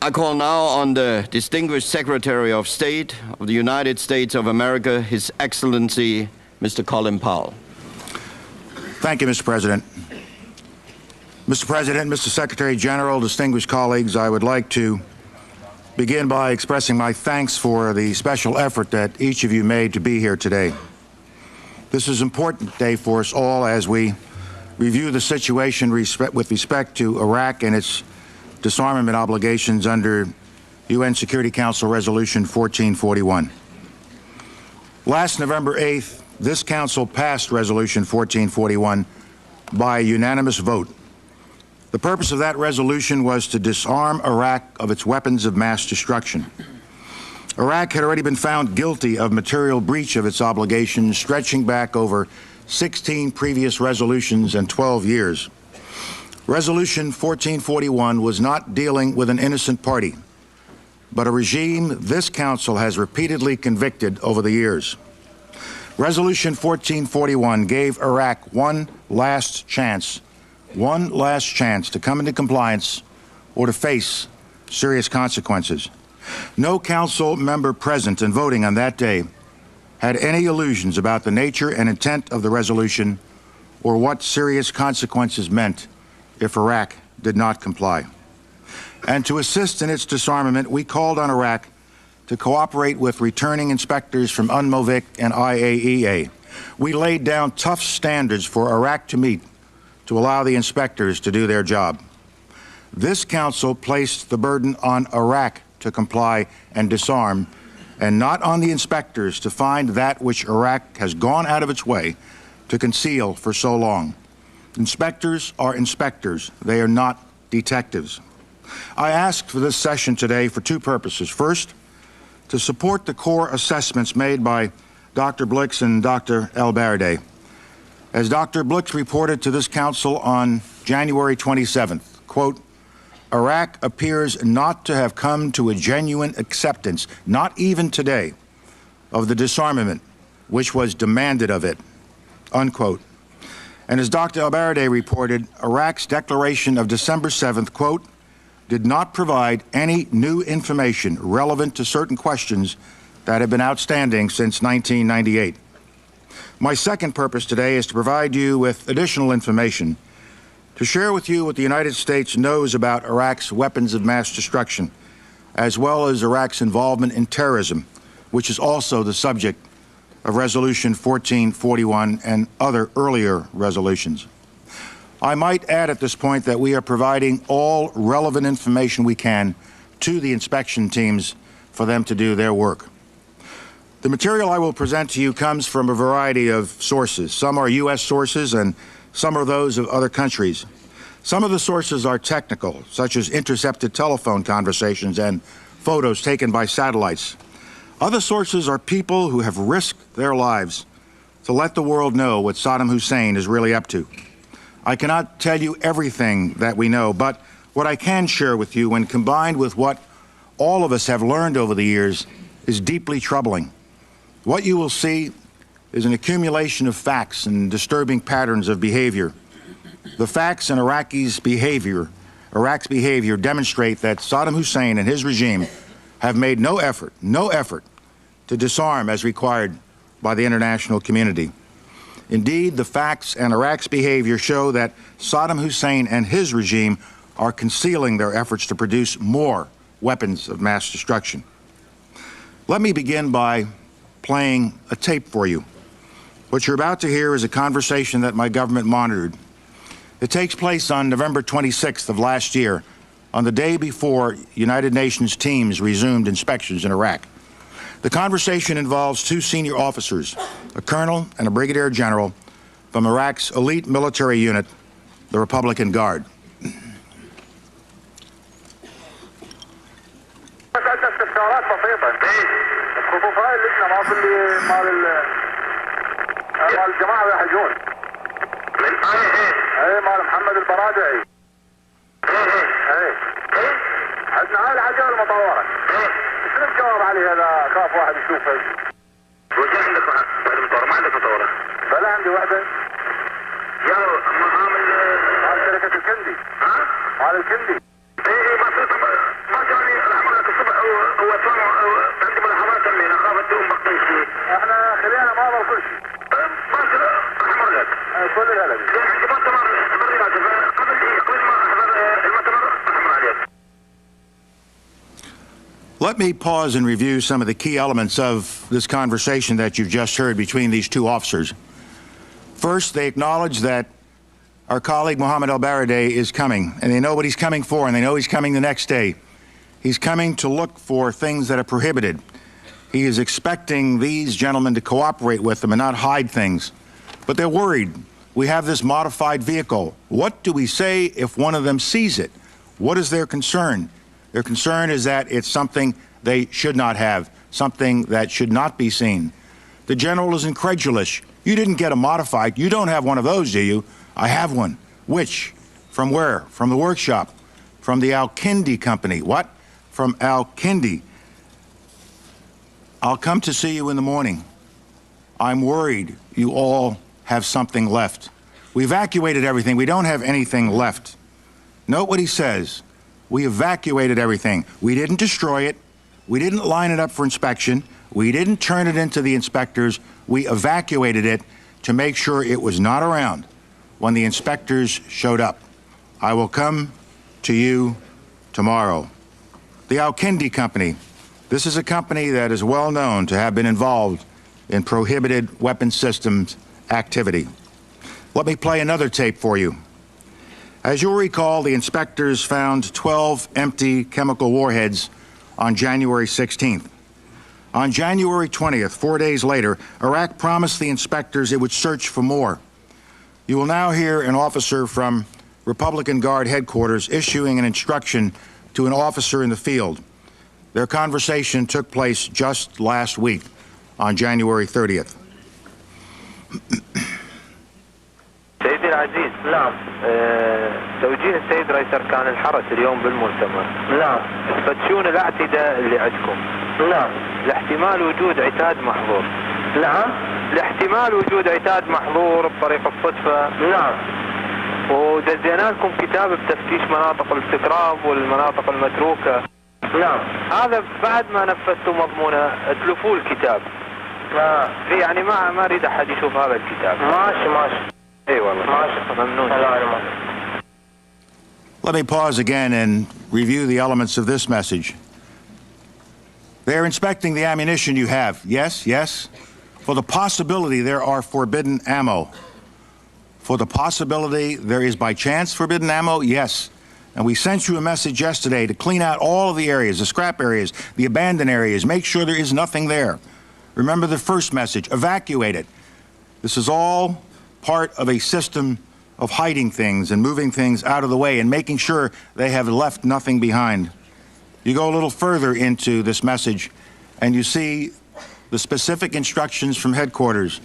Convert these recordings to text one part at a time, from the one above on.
I call now on the distinguished Secretary of State of the United States of America, His Excellency, Mr. Colin Powell. Thank you, Mr. President. Mr. President, Mr. Secretary General, distinguished colleagues, I would like to begin by expressing my thanks for the special effort that each of you made to be here today. This is an important day for us all as we review the situation with respect to Iraq and its disarmament obligations under UN Security Council Resolution 1441. Last November 8th, this Council passed Resolution 1441 by a unanimous vote. The purpose of that resolution was to disarm Iraq of its weapons of mass destruction. Iraq had already been found guilty of material breach of its obligations stretching back over 16 previous resolutions and 12 years. Resolution 1441 was not dealing with an innocent party, but a regime this Council has repeatedly convicted over the years. Resolution 1441 gave Iraq one last chance to come into compliance or to face serious consequences. No Council member present and voting on that day had any illusions about the nature and intent of the resolution or what serious consequences meant if Iraq did not comply. And to assist in its disarmament, we called on Iraq to cooperate with returning inspectors from UNMOVIC and IAEA. We laid down tough standards for Iraq to meet to allow the inspectors to do their job. This Council placed the burden on Iraq to comply and disarm, and not on the inspectors to find that which Iraq has gone out of its way to conceal for so long. Inspectors are inspectors. They are not detectives. I asked for this session today for two purposes. First, to support the core assessments made by Dr. Blix and Dr. El-Baradei. As Dr. Blix reported to this Council on January 27th, quote, Iraq appears not to have come to a genuine acceptance, not even today, of the disarmament which was demanded of it, unquote. And as Dr. El-Baradei reported, Iraq's declaration of December 7th, quote, did not provide any new information relevant to certain questions that have been outstanding since 1998. My second purpose today is to provide you with additional information to share with you what the United States knows about Iraq's weapons of mass destruction, as well as Iraq's involvement in terrorism, which is also the subject of Resolution 1441 and other earlier resolutions. I might add at this point that we are providing all relevant information we can to the inspection teams for them to do their work. The material I will present to you comes from a variety of sources. Some are U.S. sources and some are those of other countries. Some of the sources are technical, such as intercepted telephone conversations and photos taken by satellites. Other sources are people who have risked their lives to let the world know what Saddam Hussein is really up to. I cannot tell you everything that we know, but what I can share with you, when combined with what all of us have learned over the years, is deeply troubling. What you will see is an accumulation of facts and disturbing patterns of behavior. The facts in Iraq's behavior demonstrate that Saddam Hussein and his regime have made no effort to disarm as required by the international community. Indeed, the facts and Iraq's behavior show that Saddam Hussein and his regime are concealing their efforts to produce more weapons of mass destruction. Let me begin by playing a tape for you. What you're about to hear is a conversation that my government monitored. It takes place on November 26th of last year, on the day before United Nations teams resumed inspections in Iraq. The conversation involves two senior officers, a colonel and a brigadier general from Iraq's elite military unit, the Republican Guard. جاوب عليه هذا خاف واحد يشوفه. وش عندك واحد مطور؟ ما عندك مطورة؟ بلا عندي واحدة. يا مال شركة الكندي. ها؟ مال الكندي. ايه بسيطة ما كان Let me pause and review some of the key elements of this conversation that you've just heard between these two officers. First, they acknowledge that our colleague Mohammed al-Baradei is coming, and they know what he's coming for, and they know he's coming the next day. He's coming to look for things that are prohibited. He is expecting these gentlemen to cooperate with him and not hide things. But they're worried. We have this modified vehicle. What do we say if one of them sees it? What is their concern? Their concern is that it's something they should not have, something that should not be seen. The general is incredulous. You didn't get a modified. You don't have one of those, do you? I have one. Which? From where? From the workshop. From the Al-Kindi company. What? From Al-Kindi. I'll come to see you in the morning. I'm worried you all have something left. We evacuated everything. We don't have anything left. Note what he says. We evacuated everything. We didn't destroy it. We didn't line it up for inspection. We didn't turn it into the inspectors. We evacuated it to make sure it was not around when the inspectors showed up. I will come to you tomorrow. The Al-Kindi company. This is a company that is well known to have been involved in prohibited weapons systems activity. Let me play another tape for you. As you'll recall, the inspectors found 12 empty chemical warheads on January 16th. On January 20th, 4 days later, Iraq promised the inspectors it would search for more. You will now hear an officer from Republican Guard headquarters issuing an instruction to an officer in the field. Their conversation took place just last week on January 30th. سيدي العزيز نعم توجيه السيد رئيس أركان الحرس اليوم بالمؤتمر نعم تفتشون الاعتداء اللي عندكم نعم لاحتمال وجود عتاد محظور نعم لاحتمال وجود عتاد محظور بطريق الصدفة نعم ودزينا لكم كتاب بتفتيش مناطق الاستقراب والمناطق المتروكة نعم هذا بعد ما نفذتوا مضمونه تلفوا الكتاب يعني ما اريد احد يشوف هذا الكتاب ماشي اي والله ماشي ممنون. Let me pause again and review the elements of this message. They're inspecting the ammunition you have. Yes, yes. For the possibility there are forbidden ammo. For the possibility there is by chance forbidden ammo, yes. And we sent you a message yesterday to clean out all of the areas, the scrap areas, the abandoned areas, make sure there is nothing there. Remember the first message, evacuate it. This is all part of a system of hiding things and moving things out of the way and making sure they have left nothing behind. You go a little further into this message and you see the specific instructions from headquarters.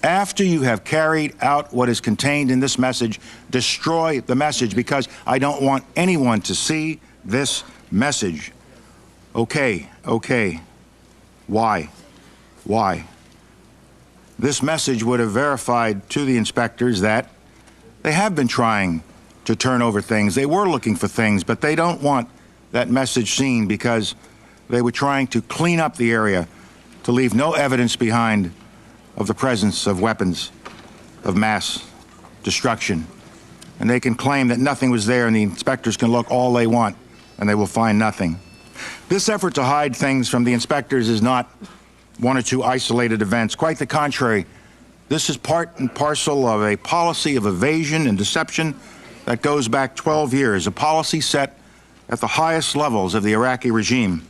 After you have carried out what is contained in this message, destroy the message because I don't want anyone to see this message. Okay. Why? This message would have verified to the inspectors that they have been trying to turn over things. They were looking for things, but they don't want that message seen because they were trying to clean up the area to leave no evidence behind of the presence of weapons of mass destruction. And they can claim that nothing was there and the inspectors can look all they want and they will find nothing. This effort to hide things from the inspectors is not one or two isolated events. Quite the contrary. This is part and parcel of a policy of evasion and deception that goes back 12 years, a policy set at the highest levels of the Iraqi regime.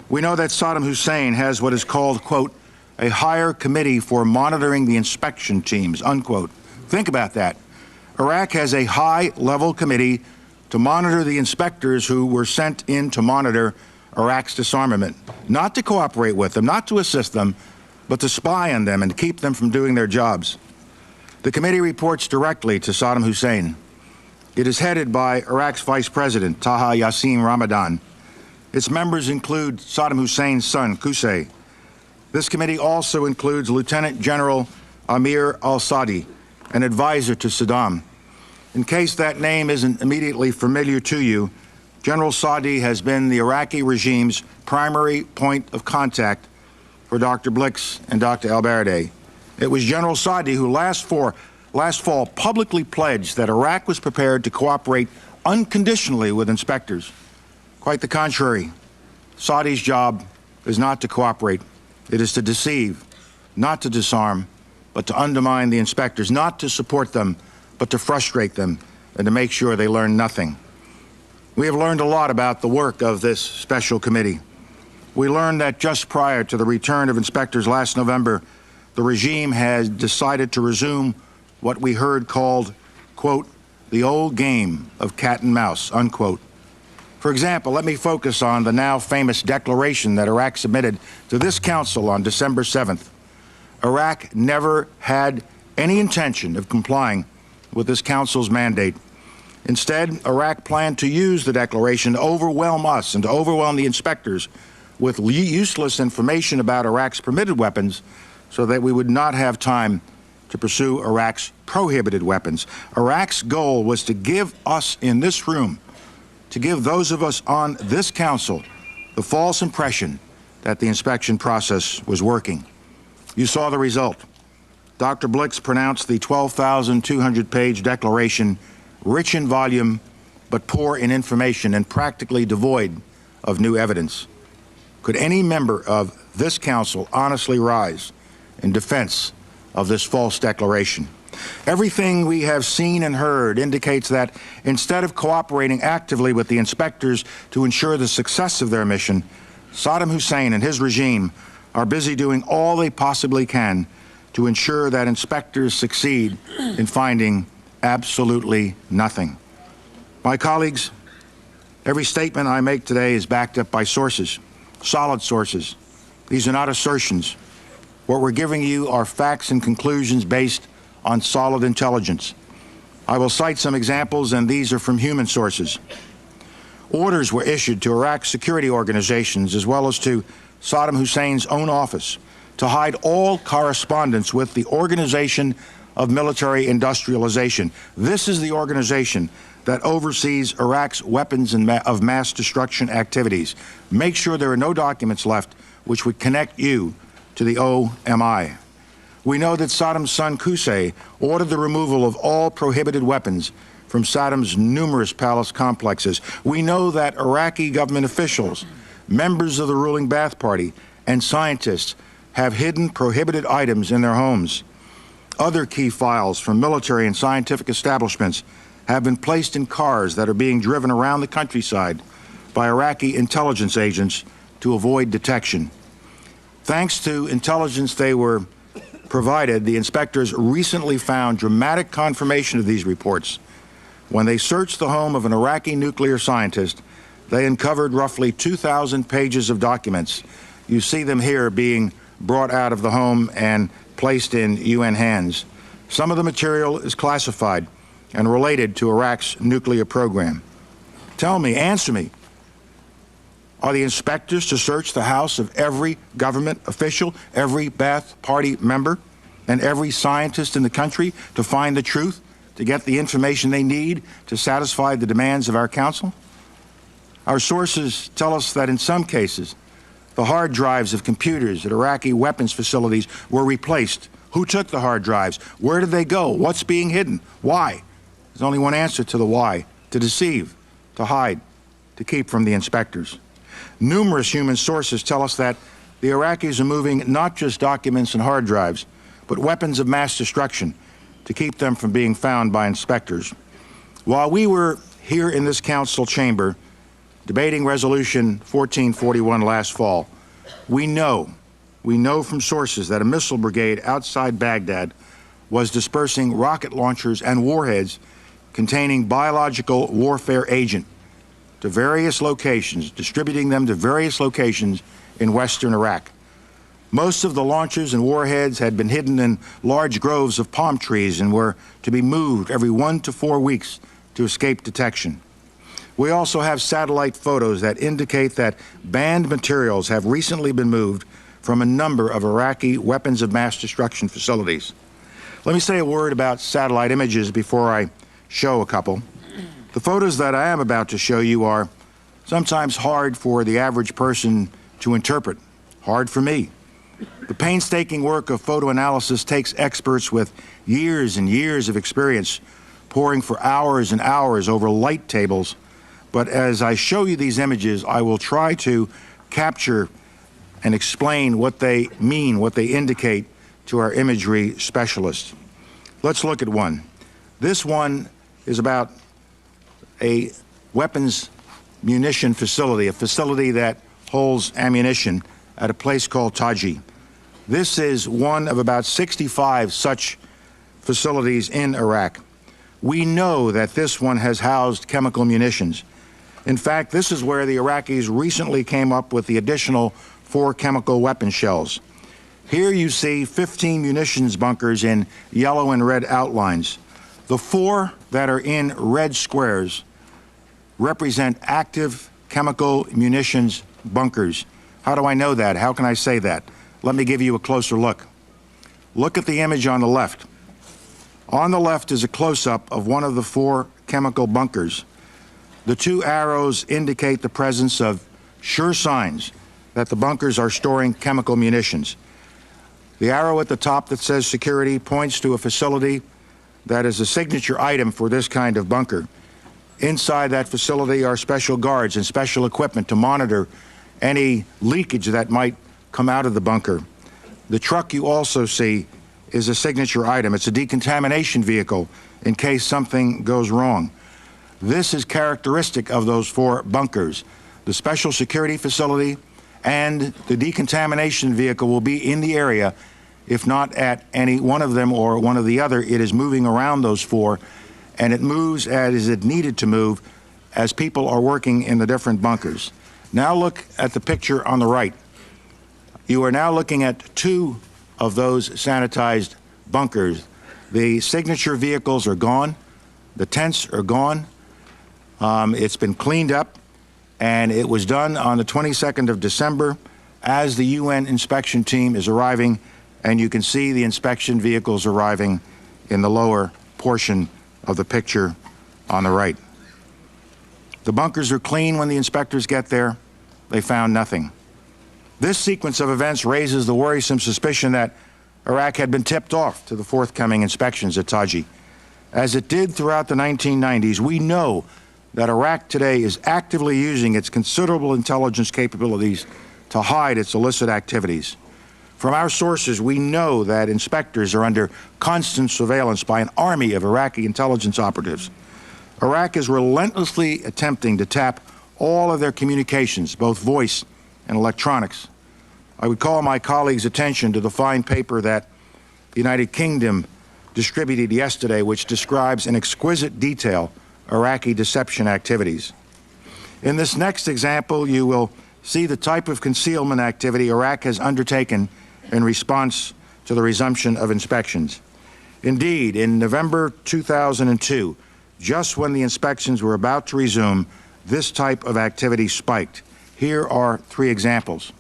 We know that Saddam Hussein has what is called, quote, a higher committee for monitoring the inspection teams, unquote. Think about that. Iraq has a high-level committee to monitor the inspectors who were sent in to monitor Iraq's disarmament, not to cooperate with them, not to assist them, but to spy on them and keep them from doing their jobs. The committee reports directly to Saddam Hussein. It is headed by Iraq's Vice President, Taha Yassin Ramadan. Its members include Saddam Hussein's son, Qusay. This committee also includes Lieutenant General Amir al-Sadi, an advisor to Saddam. In case that name isn't immediately familiar to you, General Sadi has been the Iraqi regime's primary point of contact for Dr. Blix and Dr. al-Baradei. It was General Sadi who last fall publicly pledged that Iraq was prepared to cooperate unconditionally with inspectors. Quite the contrary. Saudi's job is not to cooperate. It is to deceive, not to disarm, but to undermine the inspectors, not to support them, but to frustrate them and to make sure they learn nothing. We have learned a lot about the work of this special committee. We learned that just prior to the return of inspectors last November, the regime has decided to resume what we heard called, quote, the old game of cat and mouse, unquote. For example, let me focus on the now famous declaration that Iraq submitted to this council on December 7th. Iraq never had any intention of complying with this council's mandate. Instead, Iraq planned to use the declaration to overwhelm us and to overwhelm the inspectors with useless information about Iraq's permitted weapons so that we would not have time to pursue Iraq's prohibited weapons. Iraq's goal was to give us in this room, to give those of us on this council, the false impression that the inspection process was working. You saw the result. Dr. Blix pronounced the 12,200-page declaration rich in volume, but poor in information and practically devoid of new evidence. Could any member of this council honestly rise in defense of this false declaration? Everything we have seen and heard indicates that instead of cooperating actively with the inspectors to ensure the success of their mission, Saddam Hussein and his regime are busy doing all they possibly can to ensure that inspectors succeed in finding absolutely nothing. My colleagues, every statement I make today is backed up by sources, solid sources. These are not assertions. What we're giving you are facts and conclusions based on solid intelligence. I will cite some examples, and these are from human sources. Orders were issued to Iraq's security organizations as well as to Saddam Hussein's own office to hide all correspondence with the Organization of Military Industrialization. This is the organization that oversees Iraq's weapons of mass destruction activities. Make sure there are no documents left which would connect you to the OMI. We know that Saddam's son Qusay ordered the removal of all prohibited weapons from Saddam's numerous palace complexes. We know that Iraqi government officials, members of the ruling Ba'ath Party, and scientists have hidden prohibited items in their homes. Other key files from military and scientific establishments have been placed in cars that are being driven around the countryside by Iraqi intelligence agents to avoid detection. Thanks to intelligence they were provided, the inspectors recently found dramatic confirmation of these reports. When they searched the home of an Iraqi nuclear scientist, they uncovered roughly 2,000 pages of documents. You see them here being brought out of the home and placed in UN hands. Some of the material is classified and related to Iraq's nuclear program. Tell me, answer me, are the inspectors to search the house of every government official, every Ba'ath Party member, and every scientist in the country to find the truth, to get the information they need to satisfy the demands of our council? Our sources tell us that in some cases, the hard drives of computers at Iraqi weapons facilities were replaced. Who took the hard drives? Where did they go? What's being hidden? Why? There's only one answer to the why: to deceive, to hide, to keep from the inspectors. Numerous human sources tell us that the Iraqis are moving not just documents and hard drives, but weapons of mass destruction to keep them from being found by inspectors. While we were here in this council chamber debating Resolution 1441 last fall, we know from sources that a missile brigade outside Baghdad was dispersing rocket launchers and warheads containing biological warfare agent to various locations, distributing them to various locations in western Iraq. Most of the launchers and warheads had been hidden in large groves of palm trees and were to be moved every 1 to 4 weeks to escape detection. We also have satellite photos that indicate that banned materials have recently been moved from a number of Iraqi weapons of mass destruction facilities. Let me say a word about satellite images before I show a couple. The photos that I am about to show you are sometimes hard for the average person to interpret, hard for me. The painstaking work of photo analysis takes experts with years and years of experience, poring for hours and hours over light tables. But as I show you these images, I will try to capture and explain what they mean, what they indicate to our imagery specialists. Let's look at one. This one is about a weapons munition facility, a facility that holds ammunition at a place called Taji. This is one of about 65 such facilities in Iraq. We know that this one has housed chemical munitions. In fact, this is where the Iraqis recently came up with the additional 4 chemical weapon shells. Here you see 15 munitions bunkers in yellow and red outlines. The 4 that are in red squares represent active chemical munitions bunkers. How do I know that? How can I say that? Let me give you a closer look. Look at the image on the left. On the left is a close-up of one of the 4 chemical bunkers. The 2 arrows indicate the presence of sure signs that the bunkers are storing chemical munitions. The arrow at the top that says security points to a facility that is a signature item for this kind of bunker. Inside that facility are special guards and special equipment to monitor any leakage that might come out of the bunker. The truck you also see is a signature item. It's a decontamination vehicle in case something goes wrong. This is characteristic of those 4 bunkers. The special security facility and the decontamination vehicle will be in the area. If not at any one of them or one of the other, it is moving around those 4, and it moves as it needed to move as people are working in the different bunkers. Now look at the picture on the right. You are now looking at 2 of those sanitized bunkers. The signature vehicles are gone. The tents are gone. It's been cleaned up, and it was done on the 22nd of December as the UN inspection team is arriving, and you can see the inspection vehicles arriving in the lower portion of the picture on the right. The bunkers are clean when the inspectors get there. They found nothing. This sequence of events raises the worrisome suspicion that Iraq had been tipped off to the forthcoming inspections at Taji. As it did throughout the 1990s, we know that Iraq today is actively using its considerable intelligence capabilities to hide its illicit activities. From our sources, we know that inspectors are under constant surveillance by an army of Iraqi intelligence operatives. Iraq is relentlessly attempting to tap all of their communications, both voice and electronics. I would call my colleagues' attention to the fine paper that the United Kingdom distributed yesterday, which describes in exquisite detail Iraqi deception activities. In this next example, you will see the type of concealment activity Iraq has undertaken in response to the resumption of inspections. Indeed, in November 2002, just when the inspections were about to resume, this type of activity spiked. Here are 3 examples.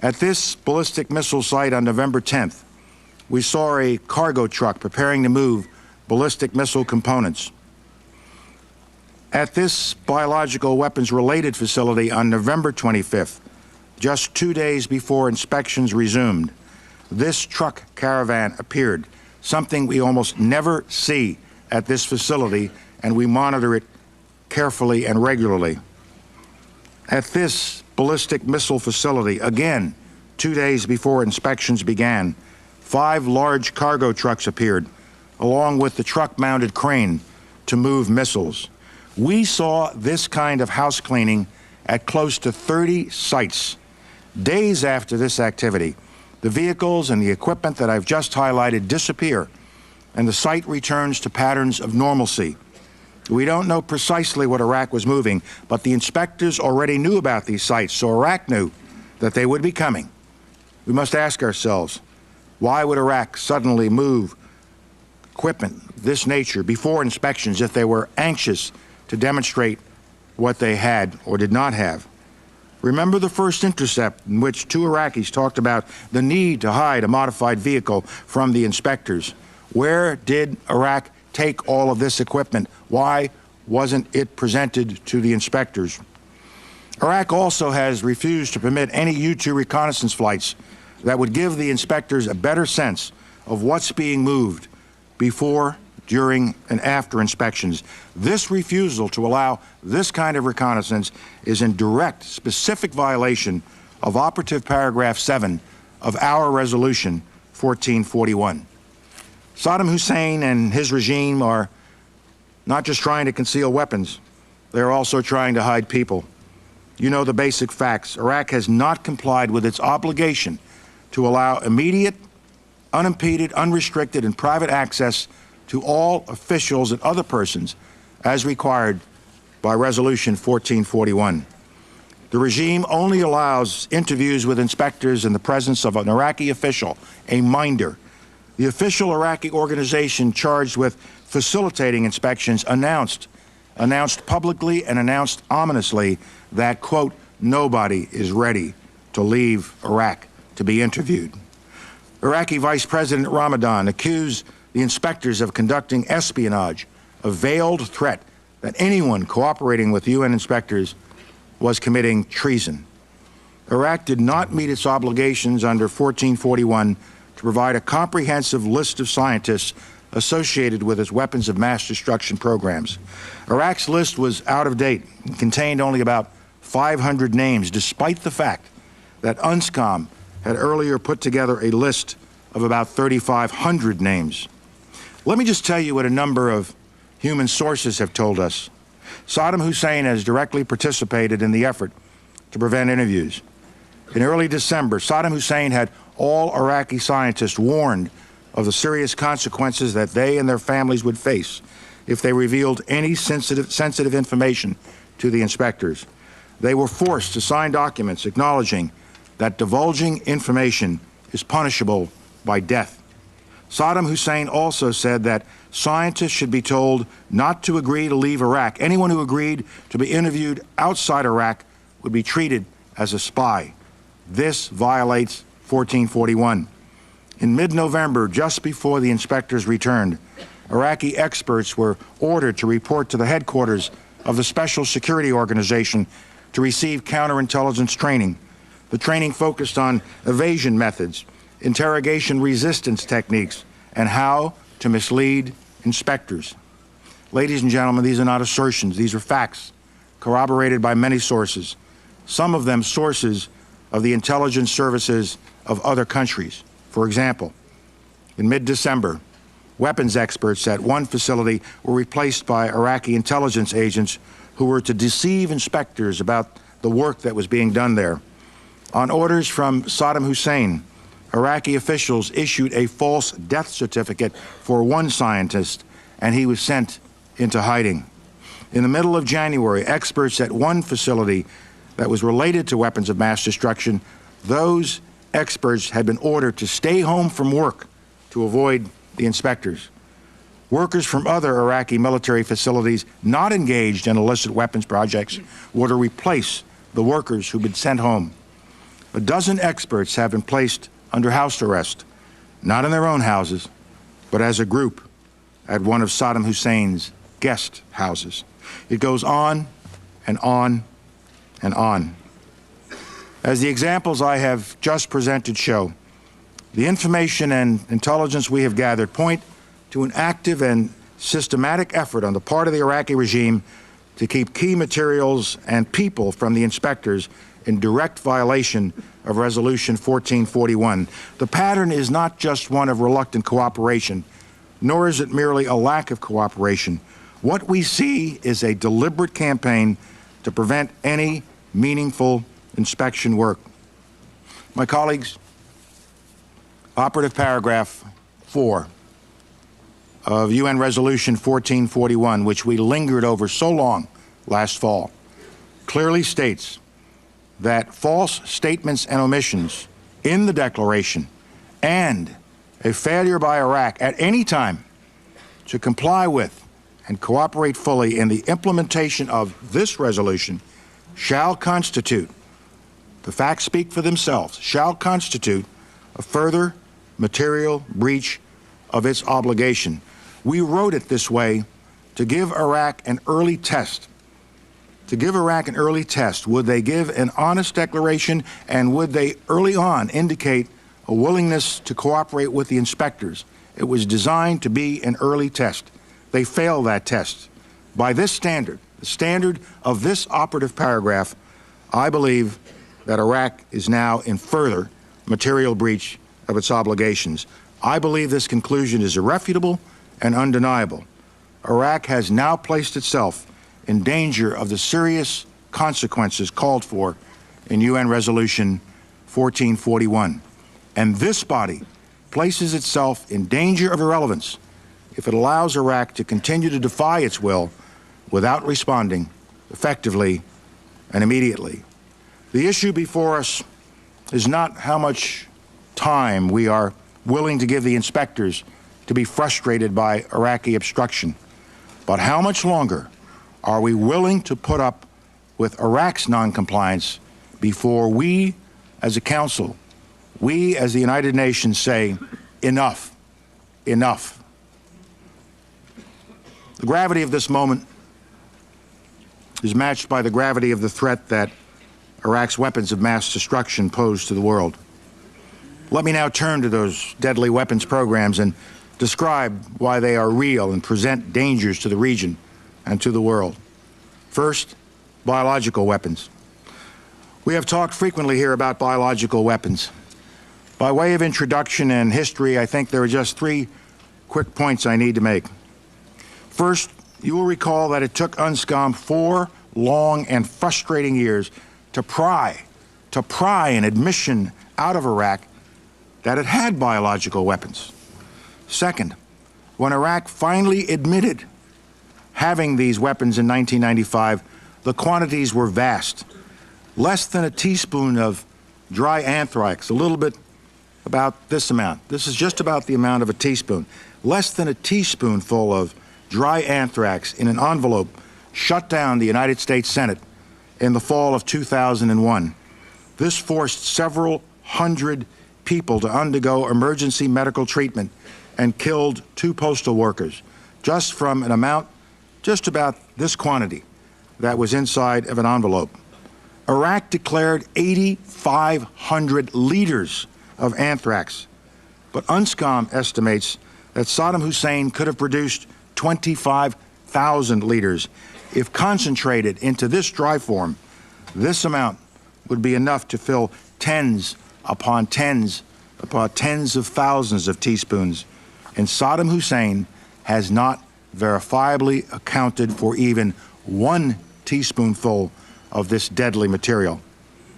At this ballistic missile site on November 10th, we saw a cargo truck preparing to move ballistic missile components. At this biological weapons-related facility on November 25th, just 2 days before inspections resumed, this truck caravan appeared, something we almost never see at this facility, and we monitor it carefully and regularly. At this ballistic missile facility, again, 2 days before inspections began, 5 large cargo trucks appeared, along with the truck-mounted crane to move missiles. We saw this kind of house cleaning at close to 30 sites. Days after this activity, the vehicles and the equipment that I've just highlighted disappear, and the site returns to patterns of normalcy. We don't know precisely what Iraq was moving, but the inspectors already knew about these sites, so Iraq knew that they would be coming. We must ask ourselves, why would Iraq suddenly move equipment of this nature before inspections if they were anxious to demonstrate what they had or did not have? Remember the first intercept in which 2 Iraqis talked about the need to hide a modified vehicle from the inspectors. Where did Iraq take all of this equipment? Why wasn't it presented to the inspectors? Iraq also has refused to permit any U-2 reconnaissance flights that would give the inspectors a better sense of what's being moved before during and after inspections. This refusal to allow this kind of reconnaissance is in direct, specific violation of operative paragraph 7 of our resolution 1441. Saddam Hussein and his regime are not just trying to conceal weapons, they're also trying to hide people. You know the basic facts. Iraq has not complied with its obligation to allow immediate, unimpeded, unrestricted, and private access to all officials and other persons as required by Resolution 1441. The regime only allows interviews with inspectors in the presence of an Iraqi official, a minder. The official Iraqi organization charged with facilitating inspections announced publicly and announced ominously that, quote, nobody is ready to leave Iraq to be interviewed. Iraqi Vice President Ramadan accused the inspectors of conducting espionage, a veiled threat that anyone cooperating with UN inspectors was committing treason. Iraq did not meet its obligations under 1441 to provide a comprehensive list of scientists associated with its weapons of mass destruction programs. Iraq's list was out of date and contained only about 500 names, despite the fact that UNSCOM had earlier put together a list of about 3,500 names. Let me just tell you what a number of human sources have told us. Saddam Hussein has directly participated in the effort to prevent interviews. In early December, Saddam Hussein had all Iraqi scientists warned of the serious consequences that they and their families would face if they revealed any sensitive information to the inspectors. They were forced to sign documents acknowledging that divulging information is punishable by death. Saddam Hussein also said that scientists should be told not to agree to leave Iraq. Anyone who agreed to be interviewed outside Iraq would be treated as a spy. This violates 1441. In mid-November, just before the inspectors returned, Iraqi experts were ordered to report to the headquarters of the Special Security Organization to receive counterintelligence training. The training focused on evasion methods, interrogation resistance techniques, and how to mislead inspectors. Ladies and gentlemen, these are not assertions. These are facts, corroborated by many sources, some of them sources of the intelligence services of other countries. For example, in mid-December, weapons experts at one facility were replaced by Iraqi intelligence agents who were to deceive inspectors about the work that was being done there. On orders from Saddam Hussein, Iraqi officials issued a false death certificate for one scientist, and he was sent into hiding. In the middle of January, experts at one facility that was related to weapons of mass destruction, those experts had been ordered to stay home from work to avoid the inspectors. Workers from other Iraqi military facilities not engaged in illicit weapons projects were to replace the workers who'd been sent home. A dozen experts have been placed under house arrest, not in their own houses, but as a group at one of Saddam Hussein's guest houses. It goes on and on and on. As the examples I have just presented show, the information and intelligence we have gathered point to an active and systematic effort on the part of the Iraqi regime to keep key materials and people from the inspectors in direct violation of Resolution 1441. The pattern is not just one of reluctant cooperation, nor is it merely a lack of cooperation. What we see is a deliberate campaign to prevent any meaningful inspection work. My colleagues, operative paragraph 4 of UN Resolution 1441, which we lingered over so long last fall, clearly states that false statements and omissions in the declaration and a failure by Iraq at any time to comply with and cooperate fully in the implementation of this resolution shall constitute, the facts speak for themselves, shall constitute a further material breach of its obligation. We wrote it this way to give Iraq an early test. To give Iraq an early test. Would they give an honest declaration, and would they early on indicate a willingness to cooperate with the inspectors? It was designed to be an early test. They failed that test. By this standard, the standard of this operative paragraph, I believe that Iraq is now in further material breach of its obligations. I believe this conclusion is irrefutable and undeniable. Iraq has now placed itself in danger of the serious consequences called for in UN Resolution 1441. And this body places itself in danger of irrelevance if it allows Iraq to continue to defy its will without responding effectively and immediately. The issue before us is not how much time we are willing to give the inspectors to be frustrated by Iraqi obstruction, but how much longer are we willing to put up with Iraq's noncompliance before we, as a council, we as the United Nations say, enough, enough. The gravity of this moment is matched by the gravity of the threat that Iraq's weapons of mass destruction pose to the world. Let me now turn to those deadly weapons programs and describe why they are real and present dangers to the region and to the world. First, biological weapons. We have talked frequently here about biological weapons. By way of introduction and history, I think there are just 3 quick points I need to make. First, you will recall that it took UNSCOM 4 long and frustrating years to pry an admission out of Iraq that it had biological weapons. Second, when Iraq finally admitted having these weapons in 1995, the quantities were vast. Less than a teaspoon of dry anthrax, a little bit about this amount. This is just about the amount of a teaspoon. Less than a teaspoonful of dry anthrax in an envelope shut down the United States Senate in the fall of 2001. This forced several hundred people to undergo emergency medical treatment and killed 2 postal workers just from an amount just about this quantity that was inside of an envelope. Iraq declared 8,500 liters of anthrax, but UNSCOM estimates that Saddam Hussein could have produced 25,000 liters. If concentrated into this dry form, this amount would be enough to fill tens upon tens of thousands of teaspoons. And Saddam Hussein has not verifiably accounted for even 1 teaspoonful of this deadly material.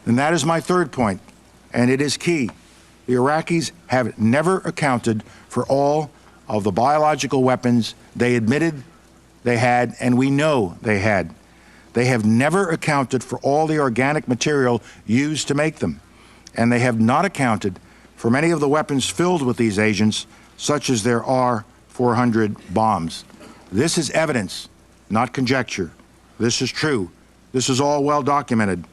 And that is my third point, and it is key. The Iraqis have never accounted for all of the biological weapons they admitted they had, and we know they had. They have never accounted for all the organic material used to make them, and they have not accounted for many of the weapons filled with these agents, such as their R-400 bombs. This is evidence, not conjecture. This is true. This is all well documented.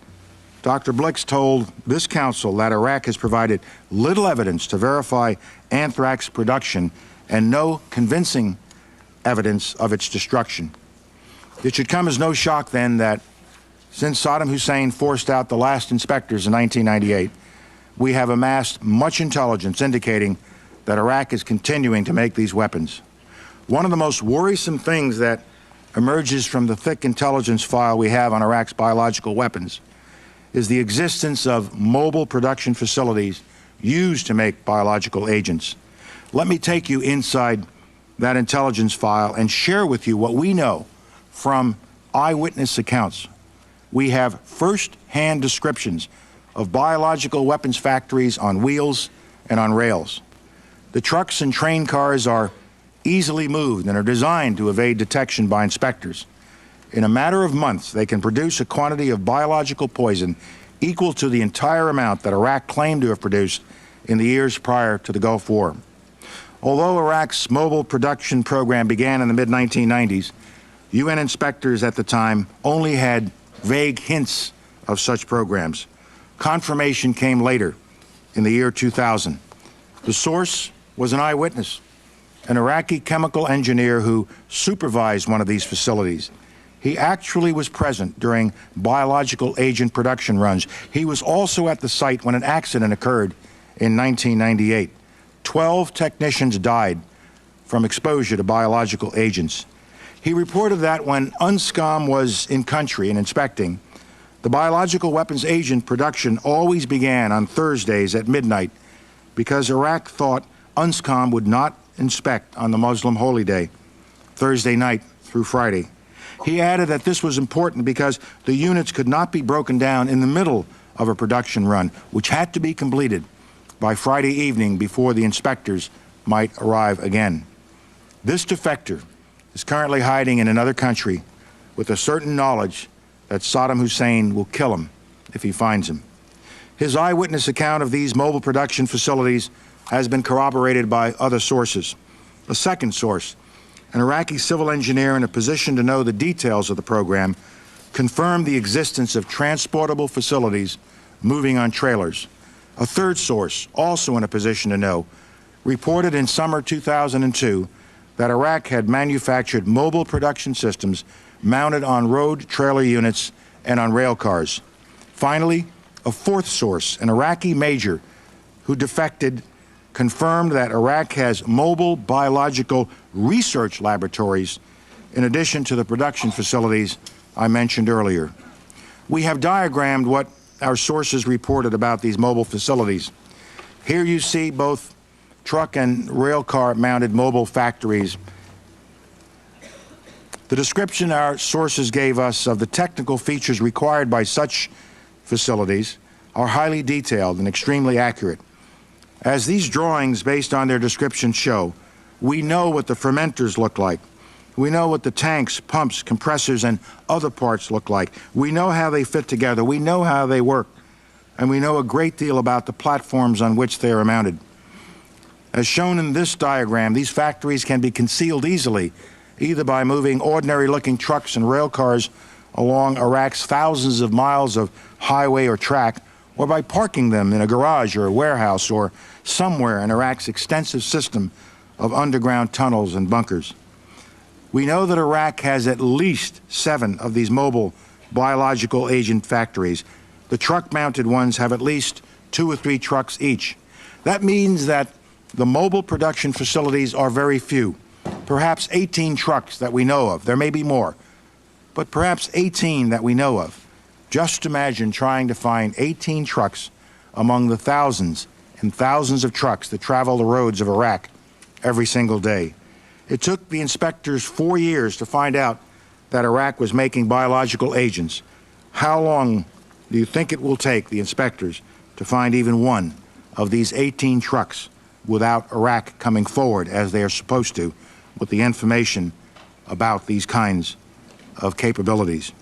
Dr. Blix told this council that Iraq has provided little evidence to verify anthrax production and no convincing evidence of its destruction. It should come as no shock, then, that since Saddam Hussein forced out the last inspectors in 1998, we have amassed much intelligence indicating that Iraq is continuing to make these weapons. One of the most worrisome things that emerges from the thick intelligence file we have on Iraq's biological weapons is the existence of mobile production facilities used to make biological agents. Let me take you inside that intelligence file and share with you what we know from eyewitness accounts. We have first-hand descriptions of biological weapons factories on wheels and on rails. The trucks and train cars are easily moved and are designed to evade detection by inspectors. In a matter of months, they can produce a quantity of biological poison equal to the entire amount that Iraq claimed to have produced in the years prior to the Gulf War. Although Iraq's mobile production program began in the mid-1990s, UN inspectors at the time only had vague hints of such programs. Confirmation came later, in the year 2000. The source was an eyewitness, an Iraqi chemical engineer who supervised one of these facilities. He actually was present during biological agent production runs. He was also at the site when an accident occurred in 1998. 12 technicians died from exposure to biological agents. He reported that when UNSCOM was in country and inspecting, the biological weapons agent production always began on Thursdays at midnight because Iraq thought UNSCOM would not inspect on the Muslim holy day, Thursday night through Friday. He added that this was important because the units could not be broken down in the middle of a production run, which had to be completed by Friday evening before the inspectors might arrive again. This defector is currently hiding in another country with a certain knowledge that Saddam Hussein will kill him if he finds him. His eyewitness account of these mobile production facilities has been corroborated by other sources. A second source, an Iraqi civil engineer in a position to know the details of the program, confirmed the existence of transportable facilities moving on trailers. A third source, also in a position to know, reported in summer 2002 that Iraq had manufactured mobile production systems mounted on road trailer units and on rail cars. Finally, a fourth source, an Iraqi major who defected, confirmed that Iraq has mobile biological research laboratories in addition to the production facilities I mentioned earlier. We have diagrammed what our sources reported about these mobile facilities. Here you see both truck and rail car mounted mobile factories. The description our sources gave us of the technical features required by such facilities are highly detailed and extremely accurate. As these drawings, based on their description, show, we know what the fermenters look like. We know what the tanks, pumps, compressors, and other parts look like. We know how they fit together. We know how they work. And we know a great deal about the platforms on which they are mounted. As shown in this diagram, these factories can be concealed easily, either by moving ordinary-looking trucks and rail cars along Iraq's thousands of miles of highway or track, or by parking them in a garage or a warehouse or somewhere in Iraq's extensive system of underground tunnels and bunkers. We know that Iraq has at least 7 of these mobile biological agent factories. The truck-mounted ones have at least 2 or 3 trucks each. That means that the mobile production facilities are very few, perhaps 18 trucks that we know of. There may be more, but perhaps 18 that we know of. Just imagine trying to find 18 trucks among the thousands and thousands of trucks that travel the roads of Iraq every single day. It took the inspectors 4 years to find out that Iraq was making biological agents. How long do you think it will take the inspectors to find even one of these 18 trucks without Iraq coming forward, as they are supposed to, with the information about these kinds of capabilities?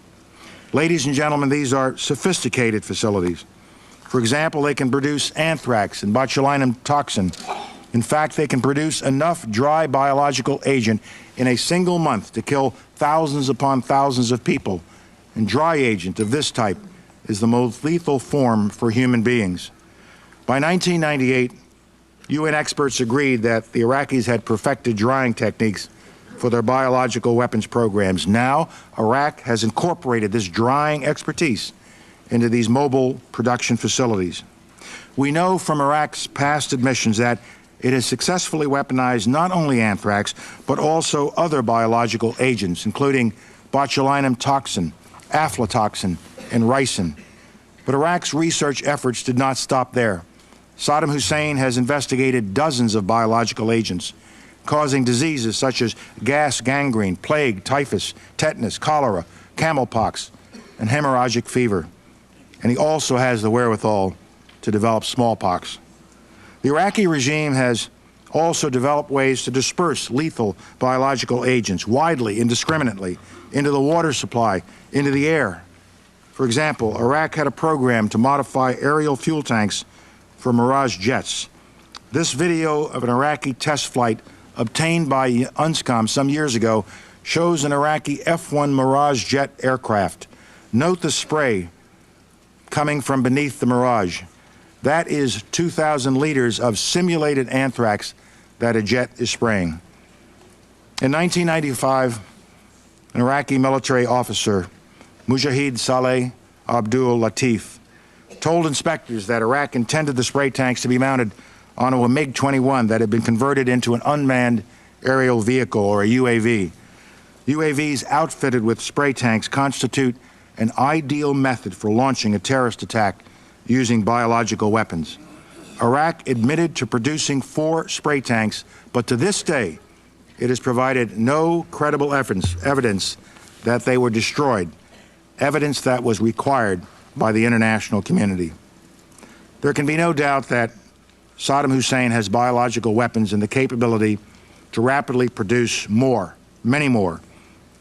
Ladies and gentlemen, these are sophisticated facilities. For example, they can produce anthrax and botulinum toxin. In fact, they can produce enough dry biological agent in a single month to kill thousands upon thousands of people. And dry agent of this type is the most lethal form for human beings. By 1998, UN experts agreed that the Iraqis had perfected drying techniques for their biological weapons programs. Now, Iraq has incorporated this drying expertise into these mobile production facilities. We know from Iraq's past admissions that it has successfully weaponized not only anthrax, but also other biological agents, including botulinum toxin, aflatoxin, and ricin. But Iraq's research efforts did not stop there. Saddam Hussein has investigated dozens of biological agents, causing diseases such as gas gangrene, plague, typhus, tetanus, cholera, camelpox, and hemorrhagic fever. And he also has the wherewithal to develop smallpox. The Iraqi regime has also developed ways to disperse lethal biological agents widely, indiscriminately, into the water supply, into the air. For example, Iraq had a program to modify aerial fuel tanks for Mirage jets. This video of an Iraqi test flight obtained by UNSCOM some years ago shows an Iraqi F-1 Mirage jet aircraft. Note the spray coming from beneath the Mirage. That is 2,000 liters of simulated anthrax that a jet is spraying. In 1995, an Iraqi military officer, Mujahid Saleh Abdul Latif, told inspectors that Iraq intended the spray tanks to be mounted onto a MiG-21 that had been converted into an unmanned aerial vehicle, or a UAV. UAVs outfitted with spray tanks constitute an ideal method for launching a terrorist attack using biological weapons. Iraq admitted to producing 4 spray tanks, but to this day, it has provided no credible evidence that they were destroyed, evidence that was required by the international community. There can be no doubt that Saddam Hussein has biological weapons and the capability to rapidly produce more, many more.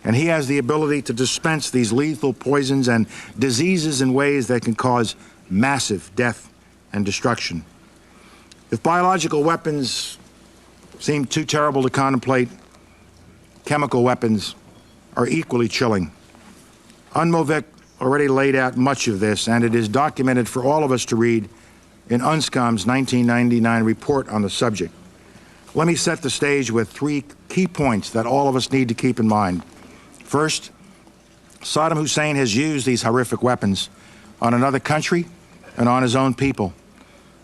And he has the ability to dispense these lethal poisons and diseases in ways that can cause massive death and destruction. If biological weapons seem too terrible to contemplate, chemical weapons are equally chilling. UNMOVIC already laid out much of this, and it is documented for all of us to read in UNSCOM's 1999 report on the subject. Let me set the stage with 3 key points that all of us need to keep in mind. First, Saddam Hussein has used these horrific weapons on another country and on his own people.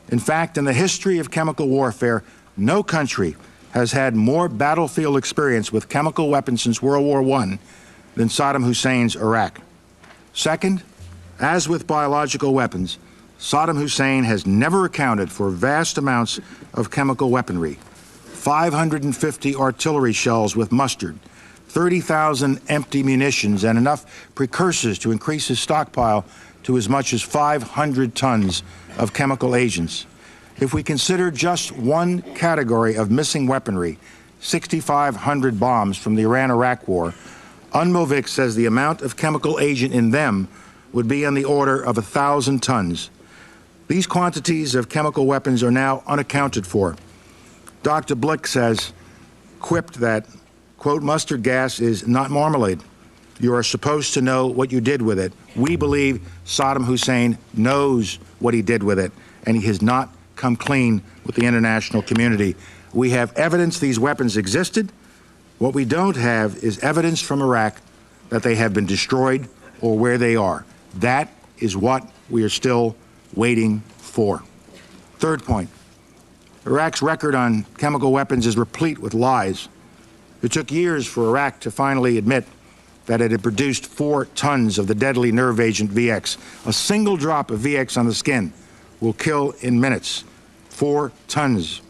In fact, in the history of chemical warfare, no country has had more battlefield experience with chemical weapons since World War I than Saddam Hussein's Iraq. Second, as with biological weapons, Saddam Hussein has never accounted for vast amounts of chemical weaponry. 550 artillery shells with mustard, 30,000 empty munitions, and enough precursors to increase his stockpile to as much as 500 tons of chemical agents. If we consider just one category of missing weaponry, 6,500 bombs from the Iran-Iraq War, UNMOVIC says the amount of chemical agent in them would be on the order of 1,000 tons. These quantities of chemical weapons are now unaccounted for. Dr. Blick says, quipped that, quote, mustard gas is not marmalade. You are supposed to know what you did with it. We believe Saddam Hussein knows what he did with it, and he has not come clean with the international community. We have evidence these weapons existed. What we don't have is evidence from Iraq that they have been destroyed or where they are. That is what we are still waiting for. Third point, Iraq's record on chemical weapons is replete with lies. It took years for Iraq to finally admit that it had produced 4 tons of the deadly nerve agent VX. A single drop of VX on the skin will kill in minutes. 4 tons.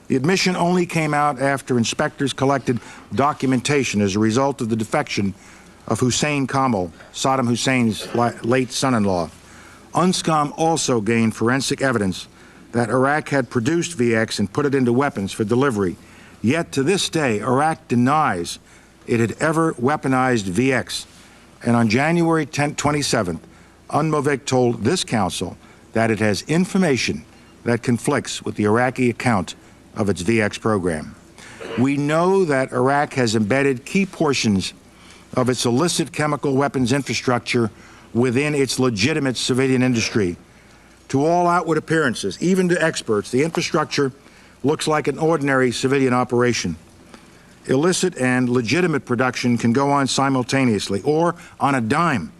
The admission only came out after inspectors collected documentation as a result of the defection of Hussein Kamel, Saddam Hussein's late son-in-law. UNSCOM also gained forensic evidence that Iraq had produced VX and put it into weapons for delivery. Yet to this day, Iraq denies it had ever weaponized VX. And on January 27th, UNMOVIC told this council that it has information that conflicts with the Iraqi account of its VX program. We know that Iraq has embedded key portions of its illicit chemical weapons infrastructure within its legitimate civilian industry. To all outward appearances, even to experts, the infrastructure looks like an ordinary civilian operation. Illicit and legitimate production can go on simultaneously, or on a dime.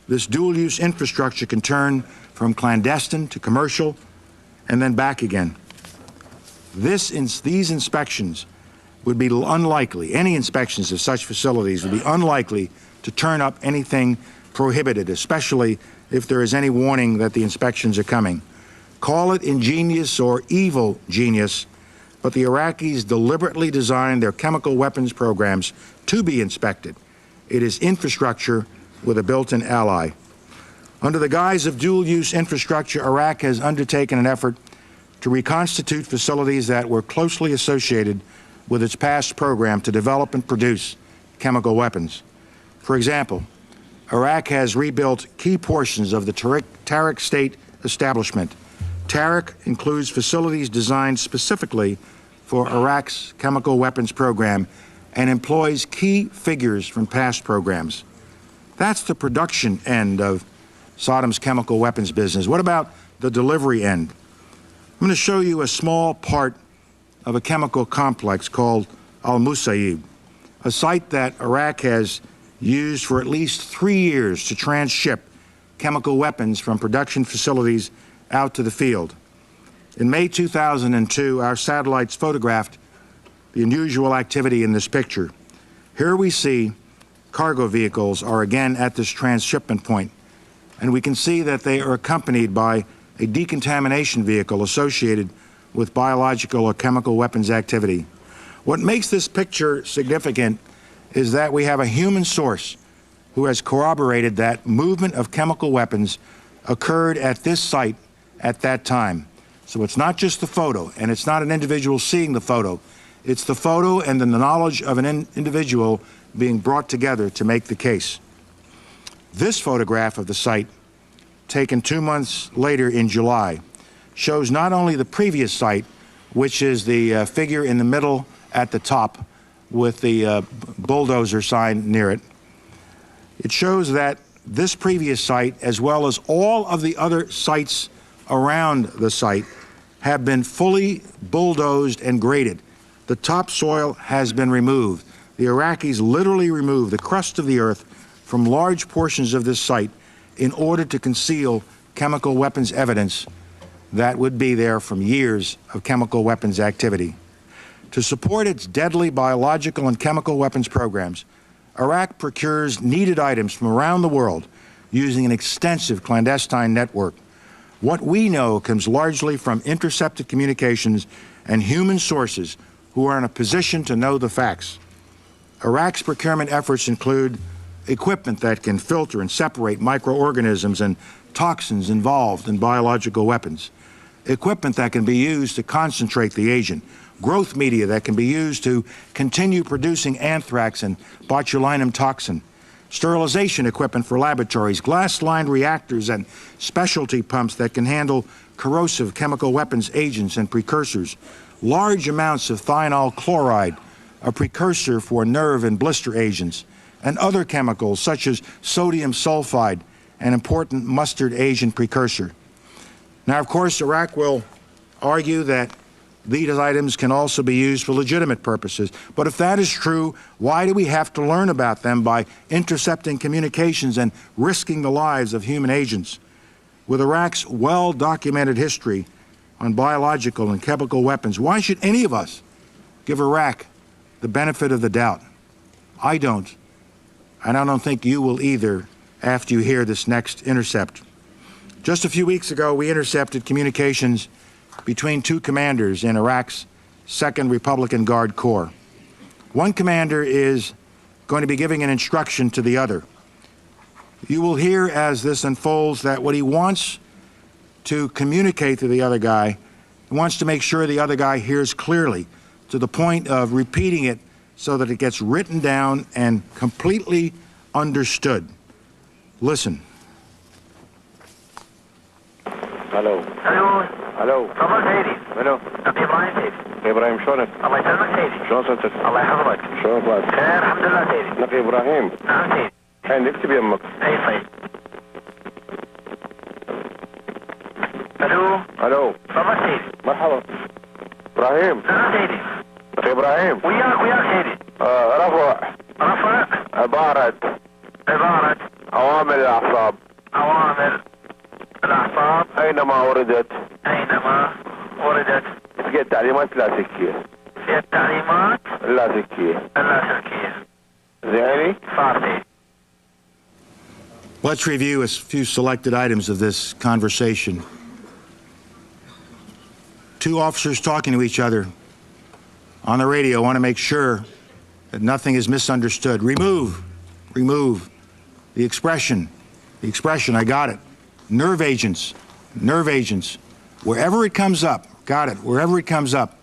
This dual-use infrastructure can turn from clandestine to commercial and then back again. These inspections would be unlikely, any inspections of such facilities would be unlikely to turn up anything prohibited, especially if there is any warning that the inspections are coming. Call it ingenious or evil genius, but the Iraqis deliberately designed their chemical weapons programs to be inspected. It is infrastructure with a built-in ally. Under the guise of dual-use infrastructure, Iraq has undertaken an effort to reconstitute facilities that were closely associated with its past program to develop and produce chemical weapons. For example, Iraq has rebuilt key portions of the Tariq state establishment. Tariq includes facilities designed specifically for Iraq's chemical weapons program and employs key figures from past programs. That's the production end of Saddam's chemical weapons business. What about the delivery end? I'm going to show you a small part of a chemical complex called Al-Musayib, a site that Iraq has used for at least 3 years to transship chemical weapons from production facilities out to the field. In May 2002, our satellites photographed the unusual activity in this picture. Here we see cargo vehicles are again at this transshipment point, and we can see that they are accompanied by a decontamination vehicle associated with biological or chemical weapons activity. What makes this picture significant is that we have a human source who has corroborated that movement of chemical weapons occurred at this site at that time. So it's not just the photo, and it's not an individual seeing the photo. It's the photo and the knowledge of an individual being brought together to make the case. This photograph of the site, taken 2 months later in July, shows not only the previous site, which is the figure in the middle at the top with the bulldozer sign near it. It shows that this previous site, as well as all of the other sites around the site, have been fully bulldozed and graded. The topsoil has been removed. The Iraqis literally removed the crust of the earth from large portions of this site in order to conceal chemical weapons evidence that would be there from years of chemical weapons activity. To support its deadly biological and chemical weapons programs, Iraq procures needed items from around the world using an extensive clandestine network. What we know comes largely from intercepted communications and human sources who are in a position to know the facts. Iraq's procurement efforts include equipment that can filter and separate microorganisms and toxins involved in biological weapons, equipment that can be used to concentrate the agent, growth media that can be used to continue producing anthrax and botulinum toxin, sterilization equipment for laboratories, glass-lined reactors and specialty pumps that can handle corrosive chemical weapons agents and precursors, large amounts of thionyl chloride, a precursor for nerve and blister agents, and other chemicals such as sodium sulfide, an important mustard agent precursor. Now, of course, Iraq will argue that these items can also be used for legitimate purposes. But if that is true, why do we have to learn about them by intercepting communications and risking the lives of human agents? With Iraq's well-documented history on biological and chemical weapons, why should any of us give Iraq the benefit of the doubt? I don't, and I don't think you will either after you hear this next intercept. Just a few weeks ago, we intercepted communications between two commanders in Iraq's 2nd Republican Guard Corps. One commander is going to be giving an instruction to the other. You will hear as this unfolds that what he wants to communicate to the other guy, he wants to make sure the other guy hears clearly, to the point of repeating it so that it gets written down and completely understood. Listen. الو الو الو تفضل سيدي. الو اخي ابراهيم سيدي. ابراهيم شلونك؟ الله يسلمك سيدي. شلون صرتك؟ الله يحفظك. شلون صرت؟ خير الحمد لله سيدي. نقي ابراهيم. نعم سيدي. الحين نكتب يمك. اي صيد. الو الو تفضل سيدي. مرحبا ابراهيم. نعم سيدي. نقي ابراهيم. وياك سيدي. رفع عبارة عوامل الاعصاب. عوامل الاعصاب اينما وردت تلقى التعليمات اللاسلكية. في التعليمات اللاسلكية. زيني؟ صار. Let's review a few selected items of this conversation. Two officers talking to each other on the radio want to make sure that nothing is misunderstood. Remove the expression, I got it. Nerve agents, wherever it comes up, got it, wherever it comes up,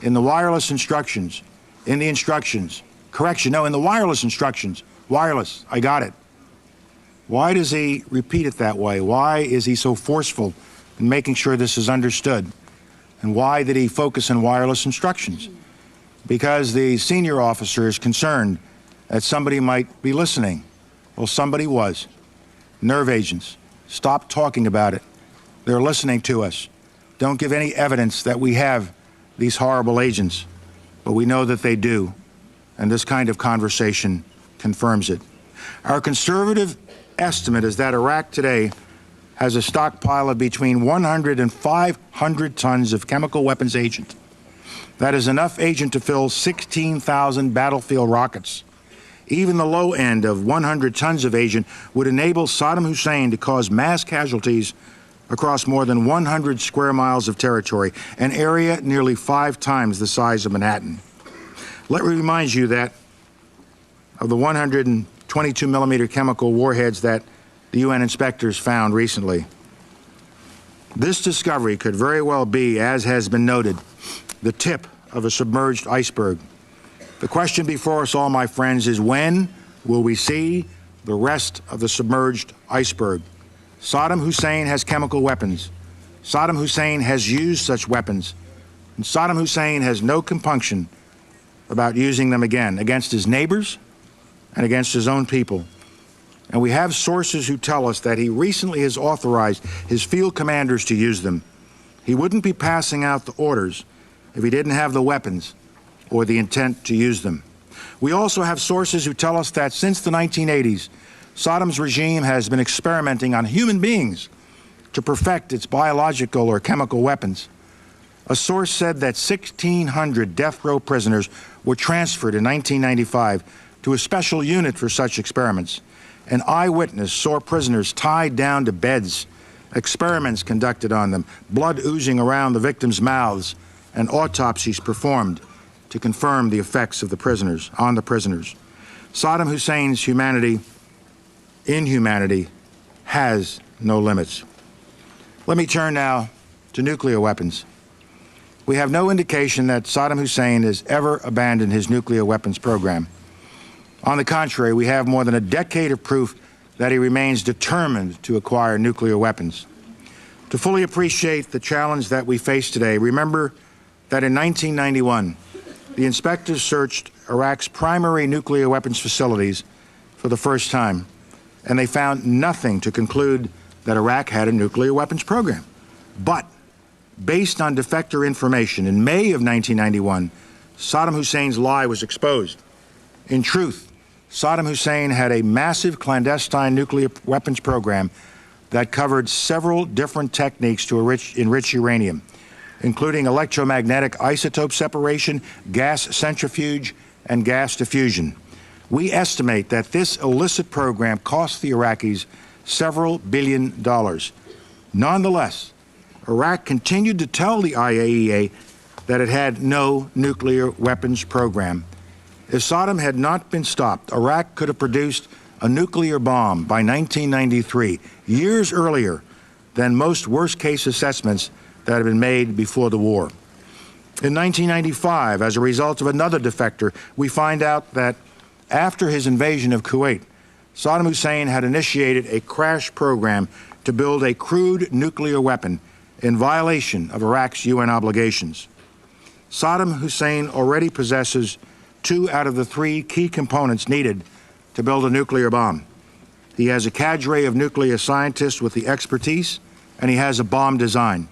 in the wireless instructions, in the instructions, correction, no, in the wireless instructions, wireless, I got it. Why does he repeat it that way? Why is he so forceful in making sure this is understood? And why did he focus on wireless instructions? Because the senior officer is concerned that somebody might be listening. Well, somebody was. Nerve agents. Stop talking about it. They're listening to us. Don't give any evidence that we have these horrible agents, but we know that they do, and this kind of conversation confirms it. Our conservative estimate is that Iraq today has a stockpile of between 100 and 500 tons of chemical weapons agent. That is enough agent to fill 16,000 battlefield rockets. even the low end of 100 tons of agent, would enable Saddam Hussein to cause mass casualties across more than 100 square miles of territory, an area nearly 5 times the size of Manhattan. Let me remind you that of the 122-millimeter chemical warheads that the UN inspectors found recently, this discovery could very well be, as has been noted, the tip of a submerged iceberg. The question before us all, my friends, is when will we see the rest of the submerged iceberg? Saddam Hussein has chemical weapons. Saddam Hussein has used such weapons. And Saddam Hussein has no compunction about using them again against his neighbors and against his own people. And we have sources who tell us that he recently has authorized his field commanders to use them. He wouldn't be passing out the orders if he didn't have the weapons or the intent to use them. We also have sources who tell us that since the 1980s, Saddam's regime has been experimenting on human beings to perfect its biological or chemical weapons. A source said that 1,600 death row prisoners were transferred in 1995 to a special unit for such experiments. An eyewitness saw prisoners tied down to beds, experiments conducted on them, blood oozing around the victims' mouths, and autopsies performed to confirm the effects of the prisoners on the prisoners. Saddam Hussein's inhumanity has no limits. Let me turn now to nuclear weapons. We have no indication that Saddam Hussein has ever abandoned his nuclear weapons program. On the contrary, we have more than a decade of proof that he remains determined to acquire nuclear weapons. To fully appreciate the challenge that we face today, remember that in 1991, the inspectors searched Iraq's primary nuclear weapons facilities for the first time, and they found nothing to conclude that Iraq had a nuclear weapons program. But based on defector information, in May of 1991, Saddam Hussein's lie was exposed. In truth, Saddam Hussein had a massive clandestine nuclear weapons program that covered several different techniques to enrich uranium, including electromagnetic isotope separation, gas centrifuge, and gas diffusion. We estimate that this illicit program cost the Iraqis several $billions. Nonetheless, Iraq continued to tell the IAEA that it had no nuclear weapons program. If Saddam had not been stopped, Iraq could have produced a nuclear bomb by 1993, years earlier than most worst-case assessments that had been made before the war. In 1995, as a result of another defector, we find out that after his invasion of Kuwait, Saddam Hussein had initiated a crash program to build a crude nuclear weapon in violation of Iraq's UN obligations. Saddam Hussein already possesses 2 out of the 3 key components needed to build a nuclear bomb. He has a cadre of nuclear scientists with the expertise, and he has a bomb design.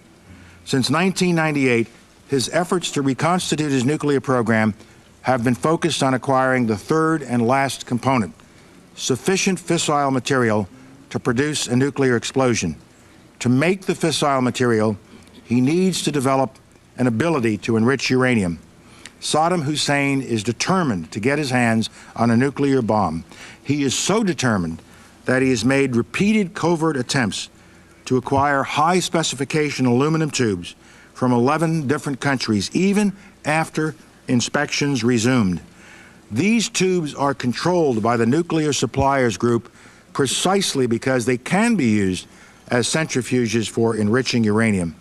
Since 1998, his efforts to reconstitute his nuclear program have been focused on acquiring the third and last component, sufficient fissile material to produce a nuclear explosion. To make the fissile material, he needs to develop an ability to enrich uranium. Saddam Hussein is determined to get his hands on a nuclear bomb. He is so determined that he has made repeated covert attempts to acquire high-specification aluminum tubes from 11 different countries, even after inspections resumed. These tubes are controlled by the Nuclear Suppliers Group precisely because they can be used as centrifuges for enriching uranium.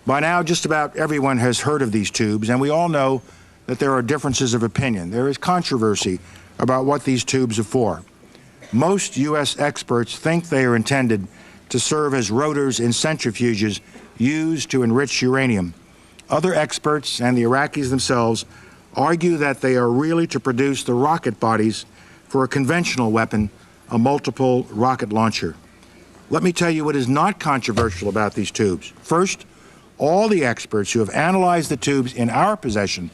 By now, just about everyone has heard of these tubes, and we all know that there are differences of opinion. There is controversy about what these tubes are for. Most U.S. experts think they are intended to serve as rotors in centrifuges used to enrich uranium. Other experts and the Iraqis themselves argue that they are really to produce the rocket bodies for a conventional weapon, a multiple rocket launcher. Let me tell you what is not controversial about these tubes. First, all the experts who have analyzed the tubes in our possession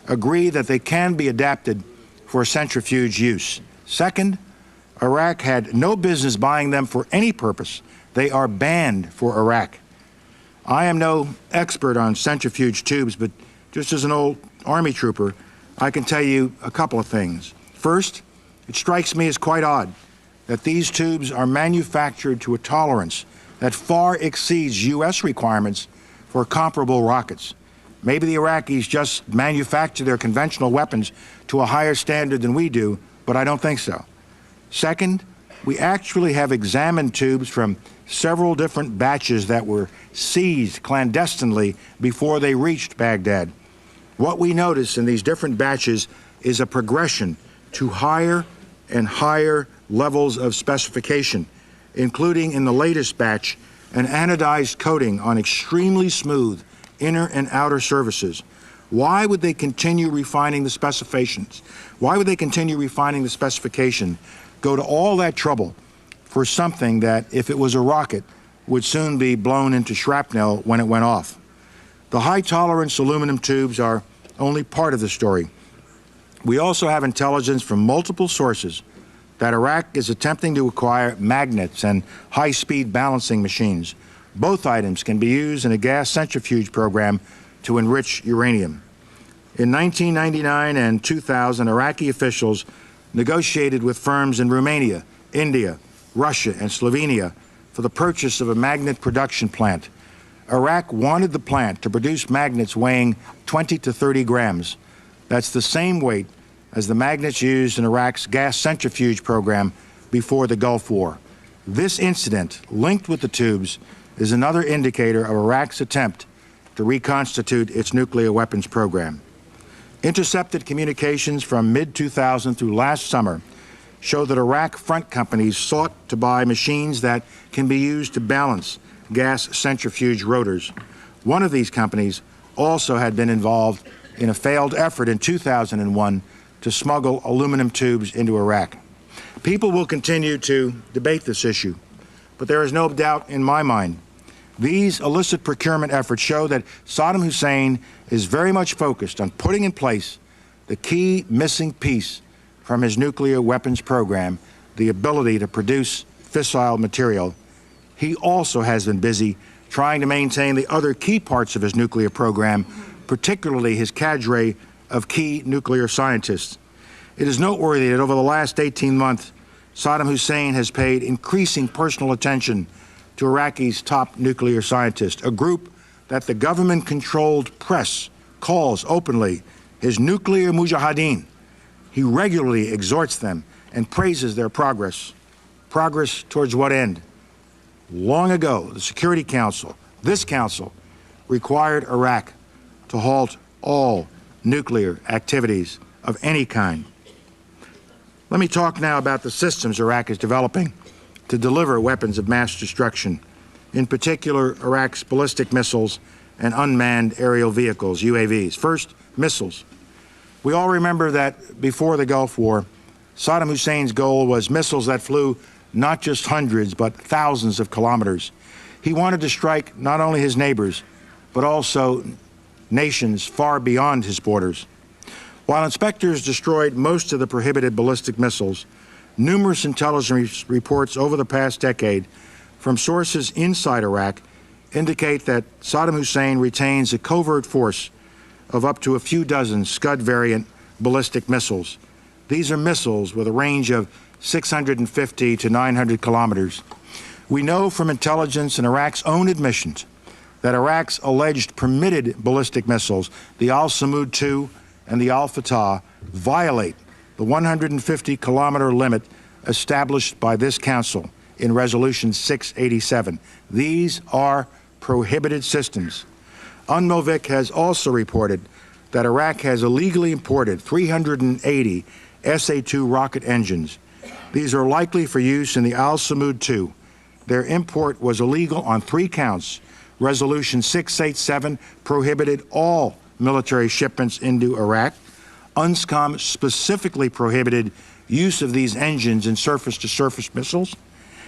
agree that they can be adapted for centrifuge use. Second, Iraq had no business buying them for any purpose. They are banned for Iraq. I am no expert on centrifuge tubes, but just as an old Army trooper, I can tell you a couple of things. First, It strikes me as quite odd that these tubes are manufactured to a tolerance that far exceeds U.S. requirements for comparable rockets. Maybe the Iraqis just manufacture their conventional weapons to a higher standard than we do, but I don't think so. Second, we actually have examined tubes from several different batches that were seized clandestinely before they reached Baghdad. What we notice in these different batches is a progression to higher and higher levels of specification, including in the latest batch an anodized coating on extremely smooth inner and outer surfaces. Why would they continue refining the specifications? Why would they continue refining the specification, go to all that trouble for something that, if it was a rocket, would soon be blown into shrapnel when it went off? The high-tolerance aluminum tubes are only part of the story. We also have intelligence from multiple sources that Iraq is attempting to acquire magnets and high-speed balancing machines. Both items can be used in a gas centrifuge program to enrich uranium. In 1999 and 2000, Iraqi officials negotiated with firms in Romania, India, Russia, and Slovenia for the purchase of a magnet production plant. Iraq wanted the plant to produce magnets weighing 20 to 30 grams. That's the same weight as the magnets used in Iraq's gas centrifuge program before the Gulf War. This incident, linked with the tubes, is another indicator of Iraq's attempt to reconstitute its nuclear weapons program. Intercepted communications from mid-2000 through last summer show that Iraq front companies sought to buy machines that can be used to balance gas centrifuge rotors. One of these companies also had been involved in a failed effort in 2001 to smuggle aluminum tubes into Iraq. People will continue to debate this issue, but there is no doubt in my mind these illicit procurement efforts show that Saddam Hussein is very much focused on putting in place the key missing piece from his nuclear weapons program, the ability to produce fissile material. He also has been busy trying to maintain the other key parts of his nuclear program, particularly his cadre of key nuclear scientists. It is noteworthy that over the last 18 months, Saddam Hussein has paid increasing personal attention to Iraqi's top nuclear scientists, a group that the government-controlled press calls openly his nuclear mujahideen. He regularly exhorts them and praises their progress. Progress towards what end? Long ago, the Security Council, this council, required Iraq to halt all nuclear activities of any kind. Let me talk now about the systems Iraq is developing to deliver weapons of mass destruction, in particular Iraq's ballistic missiles and unmanned aerial vehicles, UAVs. First, missiles. We all remember that before the Gulf War, Saddam Hussein's goal was missiles that flew not just hundreds but thousands of kilometers. He wanted to strike not only his neighbors, but also nations far beyond his borders. While inspectors destroyed most of the prohibited ballistic missiles, numerous intelligence reports over the past decade from sources inside Iraq indicate that Saddam Hussein retains a covert force of up to a few dozen Scud variant ballistic missiles. These are missiles with a range of 650 to 900 kilometers. We know from intelligence and Iraq's own admissions that Iraq's alleged permitted ballistic missiles, the Al-Samud II and the Al-Fatah, violate the 150-kilometer limit established by this council in Resolution 687. These are prohibited systems. UNMOVIC has also reported that Iraq has illegally imported 380 SA-2 rocket engines. These are likely for use in the Al-Samud II. Their import was illegal on 3 counts. Resolution 687 prohibited all military shipments into Iraq. UNSCOM specifically prohibited use of these engines in surface-to-surface missiles.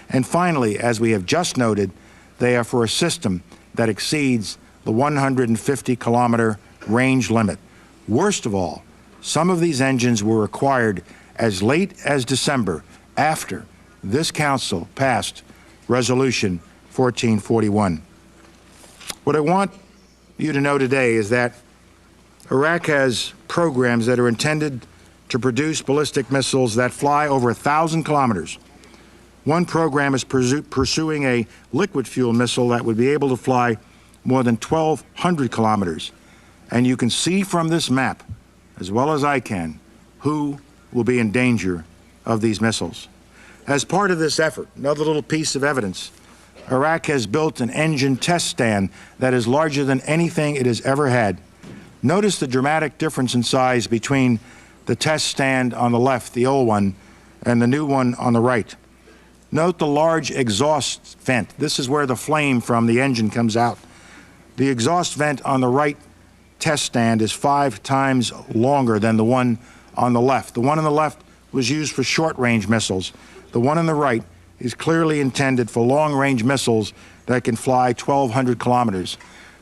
And finally, as we have just noted, they are for a system that exceeds the 150-kilometer range limit. Worst of all, some of these engines were acquired as late as December after this council passed Resolution 1441. What I want you to know today is that Iraq has programs that are intended to produce ballistic missiles that fly over 1,000 kilometers. One program is pursuing a liquid fuel missile that would be able to fly more than 1,200 kilometers. And you can see from this map, as well as I can, who will be in danger of these missiles. As part of this effort, another little piece of evidence, Iraq has built an engine test stand that is larger than anything it has ever had. Notice the dramatic difference in size between the test stand on the left, the old one, and the new one on the right. Note the large exhaust vent. This is where the flame from the engine comes out. The exhaust vent on the right test stand is 5 times longer than the one on the left. The one on the left was used for short-range missiles. The one on the right is clearly intended for long-range missiles that can fly 1,200 kilometers.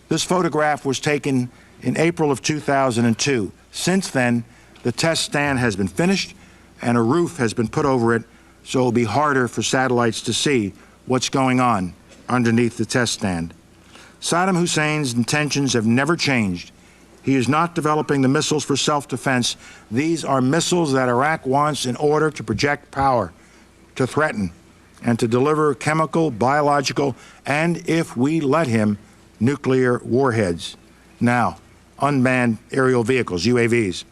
This photograph was taken in April of 2002. Since then, the test stand has been finished and a roof has been put over it, so it will be harder for satellites to see what's going on underneath the test stand. Saddam Hussein's intentions have never changed. He is not developing the missiles for self-defense. These are missiles that Iraq wants in order to project power, to threaten, and to deliver chemical, biological, and, if we let him, nuclear warheads. Now, unmanned aerial vehicles, UAVs.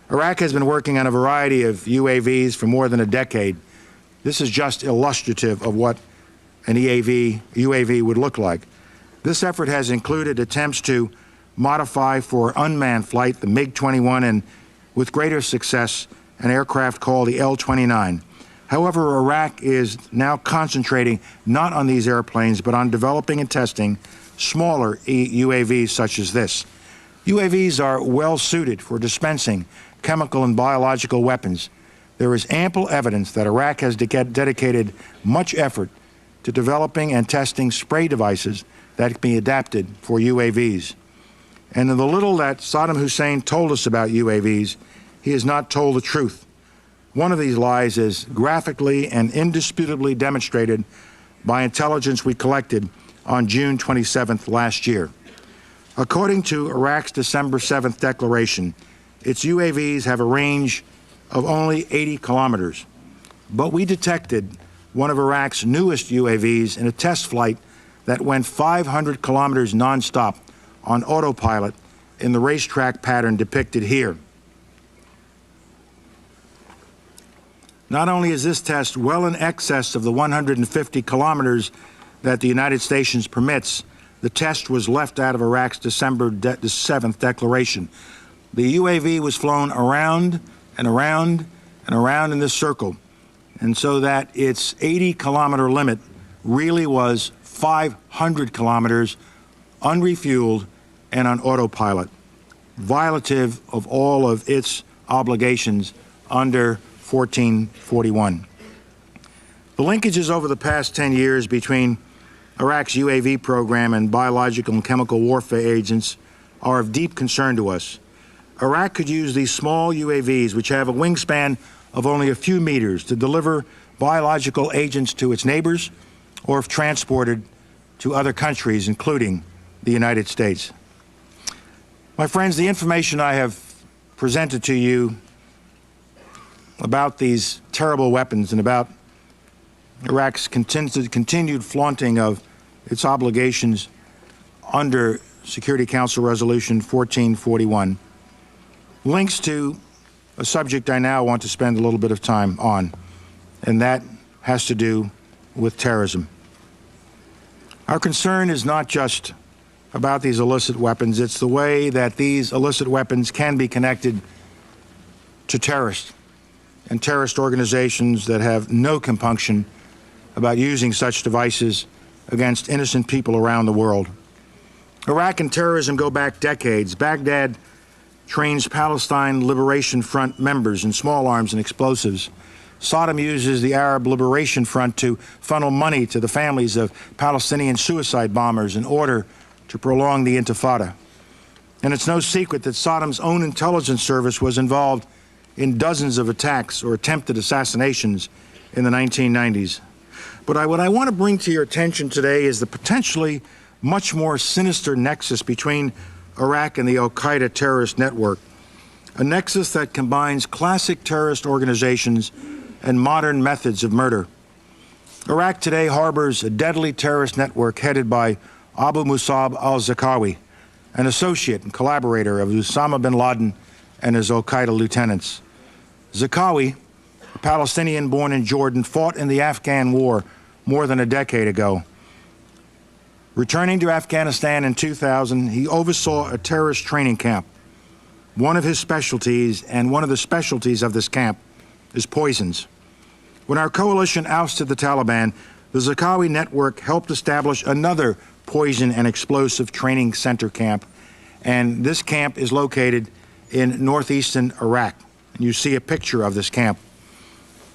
Iraq has been working on a variety of UAVs for more than a decade. This is just illustrative of what an UAV would look like. This effort has included attempts to modify for unmanned flight the MiG-21 and, with greater success, an aircraft called the L-29. However, Iraq is now concentrating not on these airplanes, but on developing and testing smaller UAVs such as this. UAVs are well suited for dispensing chemical and biological weapons. There is ample evidence that Iraq has dedicated much effort to developing and testing spray devices that can be adapted for UAVs. And in the little that Saddam Hussein told us about UAVs, he has not told the truth. One of these lies is graphically and indisputably demonstrated by intelligence we collected on June 27th last year. According to Iraq's December 7th declaration, its UAVs have a range of only 80 kilometers. But we detected one of Iraq's newest UAVs in a test flight that went 500 kilometers nonstop on autopilot in the racetrack pattern depicted here. Not only is this test well in excess of the 150 kilometers that the United States permits, the test was left out of Iraq's December 7th declaration. The UAV was flown around and around and around in this circle, and so that its 80-kilometer limit really was 500 kilometers unrefueled and on autopilot, violative of all of its obligations under 1441. The linkages over the past 10 years between Iraq's UAV program and biological and chemical warfare agents are of deep concern to us. Iraq could use these small UAVs, which have a wingspan of only a few meters, to deliver biological agents to its neighbors or if transported to other countries, including the United States. My friends, the information I have presented to you about these terrible weapons and about Iraq's continued flaunting of its obligations under Security Council Resolution 1441 links to a subject I now want to spend a little bit of time on, and that has to do with terrorism. Our concern is not just about these illicit weapons, it's the way that these illicit weapons can be connected to terrorists and terrorist organizations that have no compunction about using such devices against innocent people around the world. Iraq and terrorism go back decades. Baghdad trains Palestine Liberation Front members in small arms and explosives. Saddam uses the Arab Liberation Front to funnel money to the families of Palestinian suicide bombers in order to prolong the Intifada. And it's no secret that Saddam's own intelligence service was involved in dozens of attacks or attempted assassinations in the 1990s. But what I want to bring to your attention today is the potentially much more sinister nexus between Iraq and the al-Qaeda terrorist network. a nexus that combines classic terrorist organizations and modern methods of murder. Iraq today harbors a deadly terrorist network headed by Abu Musab al-Zarqawi, an associate and collaborator of Osama bin Laden and his al-Qaeda lieutenants. Zarqawi, a Palestinian born in Jordan, fought in the Afghan war more than a decade ago. Returning to Afghanistan in 2000, he oversaw a terrorist training camp. One of his specialties, and one of the specialties of this camp, is poisons. When our coalition ousted the Taliban, the Zarqawi network helped establish another poison and explosive training center camp, and this camp is located in northeastern Iraq. And you see a picture of this camp.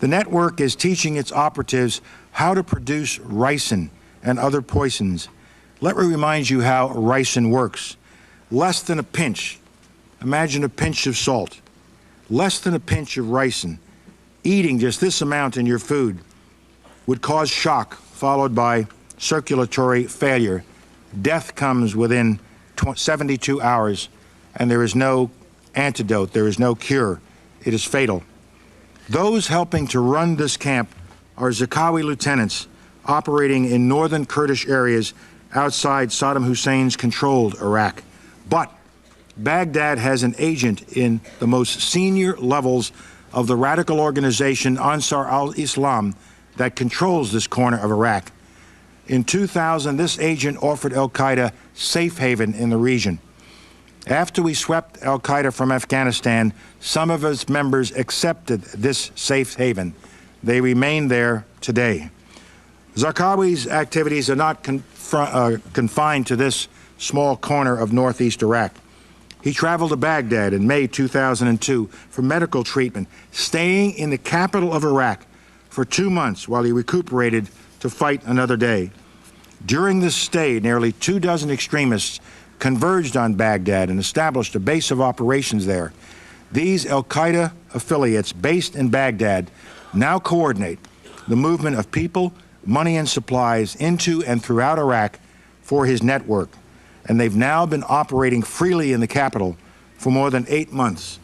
The network is teaching its operatives how to produce ricin and other poisons. Let me remind you how ricin works. Less than a pinch. Imagine a pinch of salt. Less than a pinch of ricin. Eating just this amount in your food would cause shock, followed by circulatory failure. Death comes within 72 hours, and there is no antidote, there is no cure. It is fatal. Those helping to run this camp are Zarqawi lieutenants operating in northern Kurdish areas outside Saddam Hussein's controlled Iraq. But Baghdad has an agent in the most senior levels of the radical organization Ansar al-Islam that controls this corner of Iraq. In 2000, this agent offered al-Qaeda safe haven in the region. After we swept al-Qaeda from Afghanistan, some of its members accepted this safe haven. They remain there today. Zarqawi's activities are not confined to this small corner of northeast Iraq. He traveled to Baghdad in May 2002 for medical treatment, staying in the capital of Iraq for 2 months while he recuperated to fight another day. During this stay, nearly 24 extremists converged on Baghdad and established a base of operations there. These al-Qaeda affiliates based in Baghdad now coordinate the movement of people, money, and supplies into and throughout Iraq for his network. And they've now been operating freely in the capital for more than 8 months.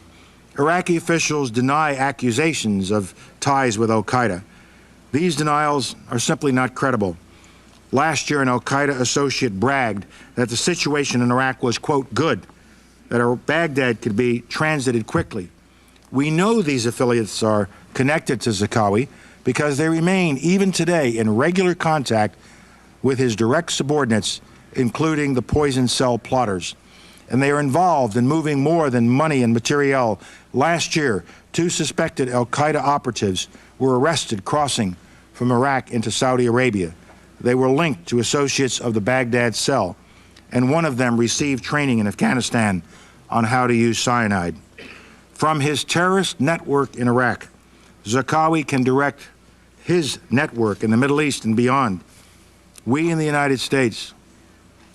Iraqi officials deny accusations of ties with al-Qaeda. These denials are simply not credible. Last year, an al-Qaeda associate bragged that the situation in Iraq was, quote, good, that Baghdad could be transited quickly. We know these affiliates are connected to Zarqawi because they remain, even today, in regular contact with his direct subordinates, including the poison cell plotters. And they are involved in moving more than money and materiel. Last year, 2 suspected al-Qaeda operatives were arrested crossing from Iraq into Saudi Arabia. They were linked to associates of the Baghdad cell, and one of them received training in Afghanistan on how to use cyanide. From his terrorist network in Iraq, Zarqawi can direct his network in the Middle East and beyond. We in the United States,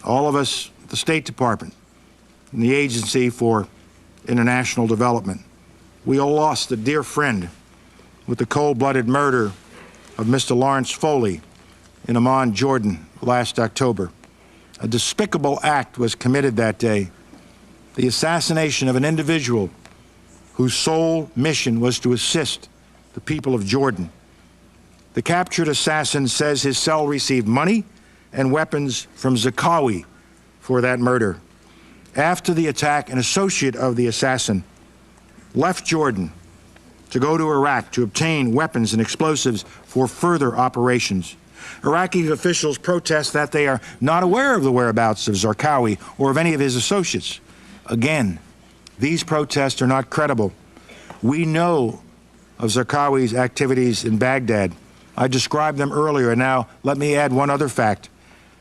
all of us at the State Department and the Agency for International Development, we all lost a dear friend with the cold-blooded murder of Mr. Lawrence Foley in Amman, Jordan, last October. A despicable act was committed that day, the assassination of an individual whose sole mission was to assist the people of Jordan. The captured assassin says his cell received money and weapons from Zarqawi for that murder. After the attack, an associate of the assassin left Jordan to go to Iraq to obtain weapons and explosives for further operations. Iraqi officials protest that they are not aware of the whereabouts of Zarqawi or of any of his associates. Again, these protests are not credible. We know of Zarqawi's activities in Baghdad. I described them earlier, and now let me add one other fact.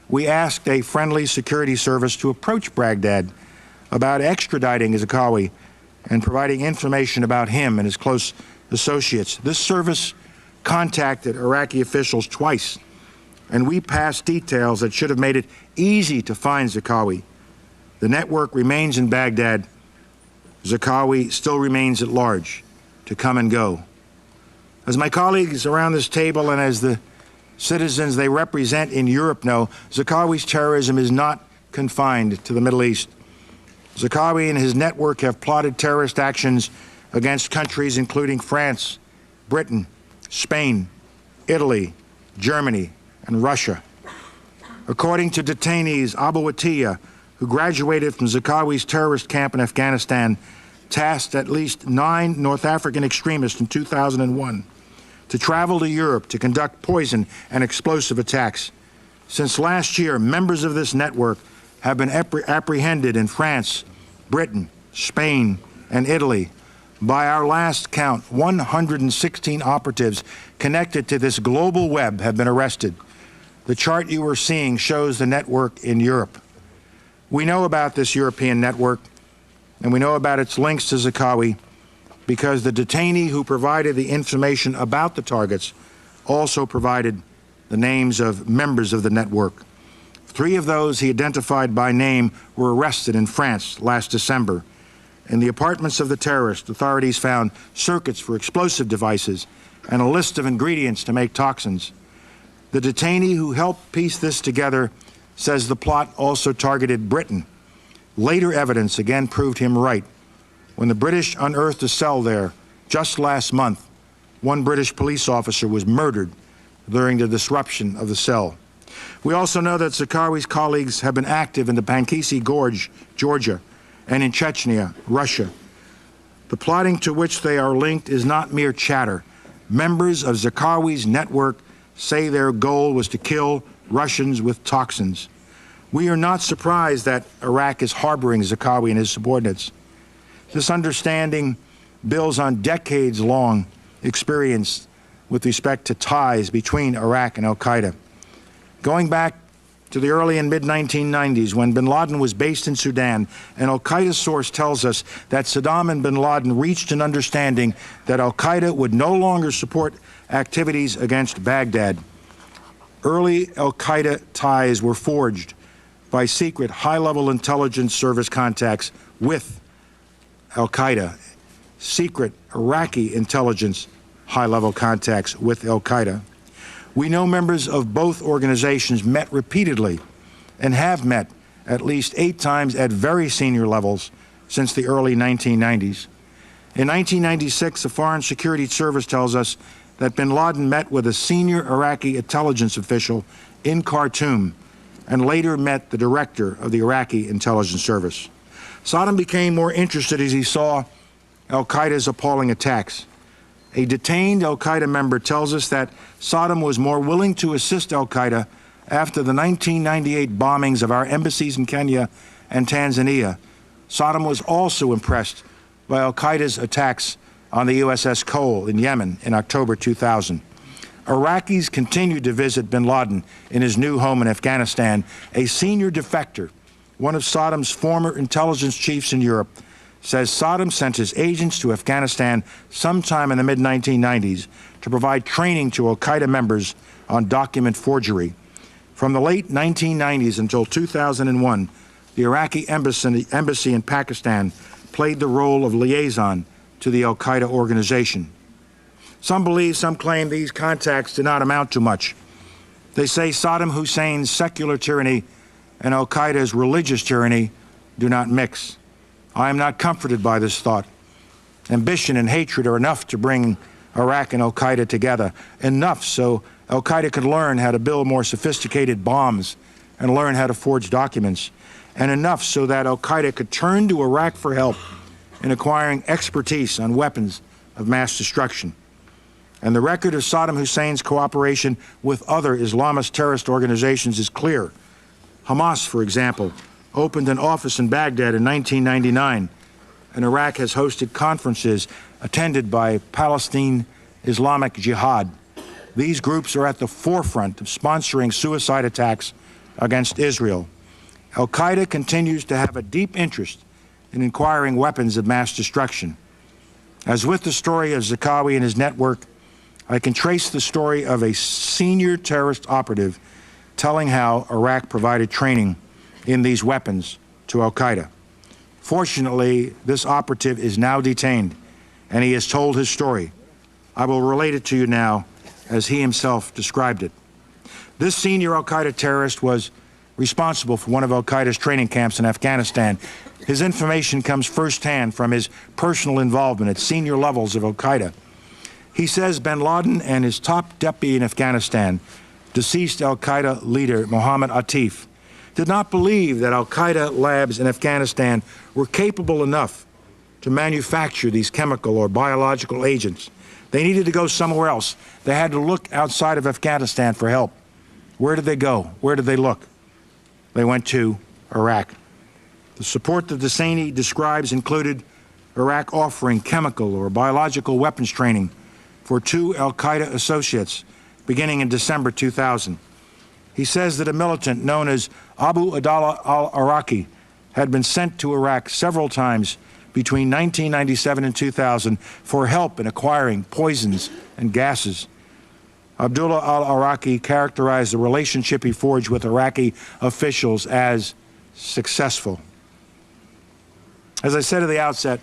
We asked a friendly security service to approach Baghdad about extraditing Zarqawi and providing information about him and his close associates. This service contacted Iraqi officials twice, and we passed details that should have made it easy to find Zarqawi. The network remains in Baghdad. Zarqawi still remains at large to come and go. As my colleagues around this table and as the citizens they represent in Europe know, Zarqawi's terrorism is not confined to the Middle East. Zarqawi and his network have plotted terrorist actions against countries including France, Britain, Spain, Italy, Germany, and Russia. According to detainees, Abu Atiyah, who graduated from Zarqawi's terrorist camp in Afghanistan, tasked at least 9 North African extremists in 2001 to travel to Europe to conduct poison and explosive attacks. Since last year, members of this network have been apprehended in France, Britain, Spain, and Italy. By our last count, 116 operatives connected to this global web have been arrested. The chart you are seeing shows the network in Europe. We know about this European network, and we know about its links to Zarqawi because the detainee who provided the information about the targets also provided the names of members of the network. 3 of those he identified by name were arrested in France last December. In the apartments of the terrorists, authorities found circuits for explosive devices and a list of ingredients to make toxins. The detainee who helped piece this together says the plot also targeted Britain. Later evidence again proved him right. When the British unearthed a cell there just last month, 1 British police officer was murdered during the disruption of the cell. We also know that Zarqawi's colleagues have been active in the Pankisi Gorge, Georgia, and in Chechnya, Russia. The plotting to which they are linked is not mere chatter. Members of Zarqawi's network say their goal was to kill Russians with toxins. We are not surprised that Iraq is harboring Zarqawi and his subordinates. This understanding builds on decades-long experience with respect to ties between Iraq and al-Qaeda. Going back to the early and mid-1990s, when bin Laden was based in Sudan, an al-Qaeda source tells us that Saddam and bin Laden reached an understanding that al-Qaeda would no longer support activities against Baghdad. Early al-Qaeda ties were forged by secret high-level intelligence service contacts with al-Qaeda, secret Iraqi intelligence high-level contacts with al-Qaeda. We know members of both organizations met repeatedly and have met at least 8 times at very senior levels since the early 1990s. In 1996, the Foreign Security Service tells us that bin Laden met with a senior Iraqi intelligence official in Khartoum and later met the director of the Iraqi intelligence service. Saddam became more interested as he saw al-Qaeda's appalling attacks. A detained al-Qaeda member tells us that Saddam was more willing to assist al-Qaeda after the 1998 bombings of our embassies in Kenya and Tanzania. Saddam was also impressed by al-Qaeda's attacks on the USS Cole in Yemen in October 2000. Iraqis continued to visit bin Laden in his new home in Afghanistan. A senior defector, one of Saddam's former intelligence chiefs in Europe, says Saddam sent his agents to Afghanistan sometime in the mid-1990s to provide training to al-Qaeda members on document forgery. From the late 1990s until 2001, the Iraqi embassy in Pakistan played the role of liaison to the al-Qaeda organization. Some believe, some claim these contacts do not amount to much. They say Saddam Hussein's secular tyranny and al-Qaeda's religious tyranny do not mix. I am not comforted by this thought. Ambition and hatred are enough to bring Iraq and al-Qaeda together, enough so al-Qaeda could learn how to build more sophisticated bombs and learn how to forge documents, and enough so that al-Qaeda could turn to Iraq for help in acquiring expertise on weapons of mass destruction. And the record of Saddam Hussein's cooperation with other Islamist terrorist organizations is clear. Hamas, for example, opened an office in Baghdad in 1999, and Iraq has hosted conferences attended by Palestine Islamic Jihad. These groups are at the forefront of sponsoring suicide attacks against Israel. Al-Qaeda continues to have a deep interest in acquiring weapons of mass destruction. As with the story of Zarqawi and his network, I can trace the story of a senior terrorist operative telling how Iraq provided training in these weapons to al-Qaeda. Fortunately, this operative is now detained, and he has told his story. I will relate it to you now as he himself described it. This senior al-Qaeda terrorist was responsible for one of al-Qaeda's training camps in Afghanistan. His information comes firsthand from his personal involvement at senior levels of al-Qaeda. He says bin Laden and his top deputy in Afghanistan, deceased al-Qaeda leader Mohammed Atif, did not believe that al-Qaeda labs in Afghanistan were capable enough to manufacture these chemical or biological agents. They needed to go somewhere else. They had to look outside of Afghanistan for help. Where did they go? Where did they look? They went to Iraq. The support that Husseini describes included Iraq offering chemical or biological weapons training for 2 al-Qaeda associates beginning in December 2000. He says that a militant known as Abu Abdallah al-Iraqi had been sent to Iraq several times between 1997 and 2000 for help in acquiring poisons and gases. Abdullah al-Iraqi characterized the relationship he forged with Iraqi officials as successful. As I said at the outset,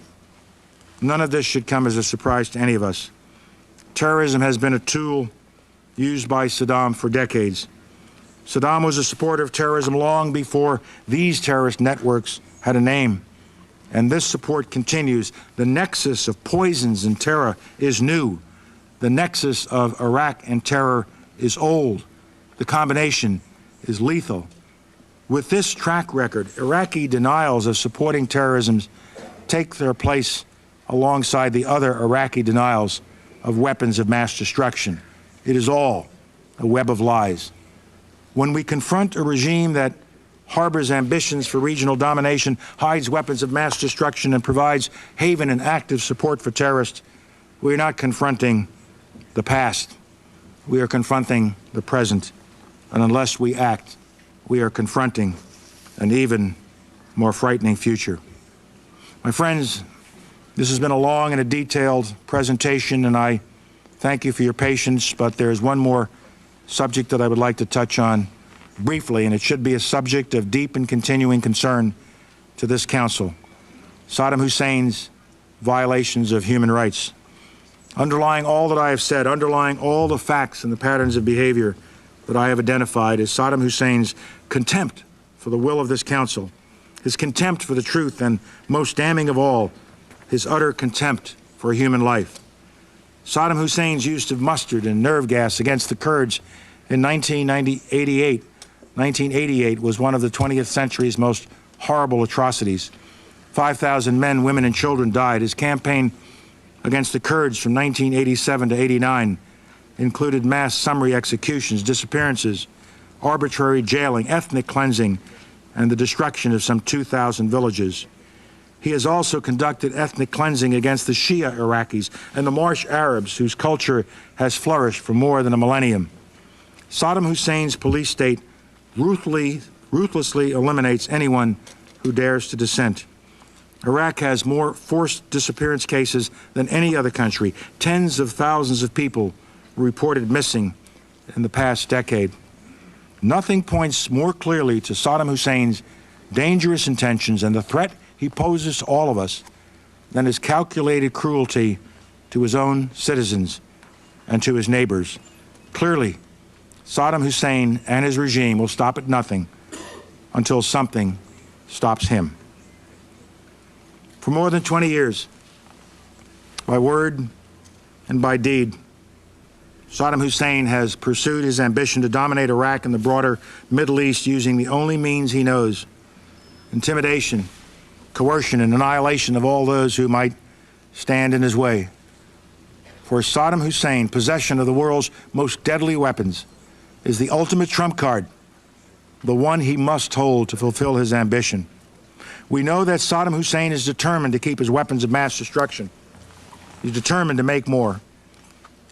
none of this should come as a surprise to any of us. Terrorism has been a tool used by Saddam for decades. Saddam was a supporter of terrorism long before these terrorist networks had a name. And this support continues. The nexus of poisons and terror is new. The nexus of Iraq and terror is old. The combination is lethal. With this track record, Iraqi denials of supporting terrorism take their place alongside the other Iraqi denials of weapons of mass destruction. It is all a web of lies. When we confront a regime that harbors ambitions for regional domination, hides weapons of mass destruction, and provides haven and active support for terrorists, we are not confronting the past. We are confronting the present. And unless we act, we are confronting an even more frightening future. My friends, this has been a long and a detailed presentation, and I thank you for your patience, but there's one more subject that I would like to touch on briefly, and it should be a subject of deep and continuing concern to this Council: Saddam Hussein's violations of human rights. Underlying all that I have said, underlying all the facts and the patterns of behavior that I have identified, is Saddam Hussein's contempt for the will of this Council, his contempt for the truth, and most damning of all, his utter contempt for human life. Saddam Hussein's use of mustard and nerve gas against the Kurds in 1988 was one of the 20th century's most horrible atrocities. 5,000 men, women, and children died. His campaign against the Kurds from 1987 to 89 included mass summary executions, disappearances, arbitrary jailing, ethnic cleansing, and the destruction of some 2,000 villages. He has also conducted ethnic cleansing against the Shia Iraqis and the Marsh Arabs, whose culture has flourished for more than a millennium. Saddam Hussein's police state ruthlessly eliminates anyone who dares to dissent. Iraq has more forced disappearance cases than any other country. Tens of thousands of people were reported missing in the past decade. Nothing points more clearly to Saddam Hussein's dangerous intentions and the threat he poses to all of us than his calculated cruelty to his own citizens and to his neighbors. Clearly, Saddam Hussein and his regime will stop at nothing until something stops him. For more than 20 years, by word and by deed, Saddam Hussein has pursued his ambition to dominate Iraq and the broader Middle East using the only means he knows: intimidation, coercion, and annihilation of all those who might stand in his way. For Saddam Hussein, possession of the world's most deadly weapons is the ultimate trump card, the one he must hold to fulfill his ambition. We know that Saddam Hussein is determined to keep his weapons of mass destruction. He's determined to make more.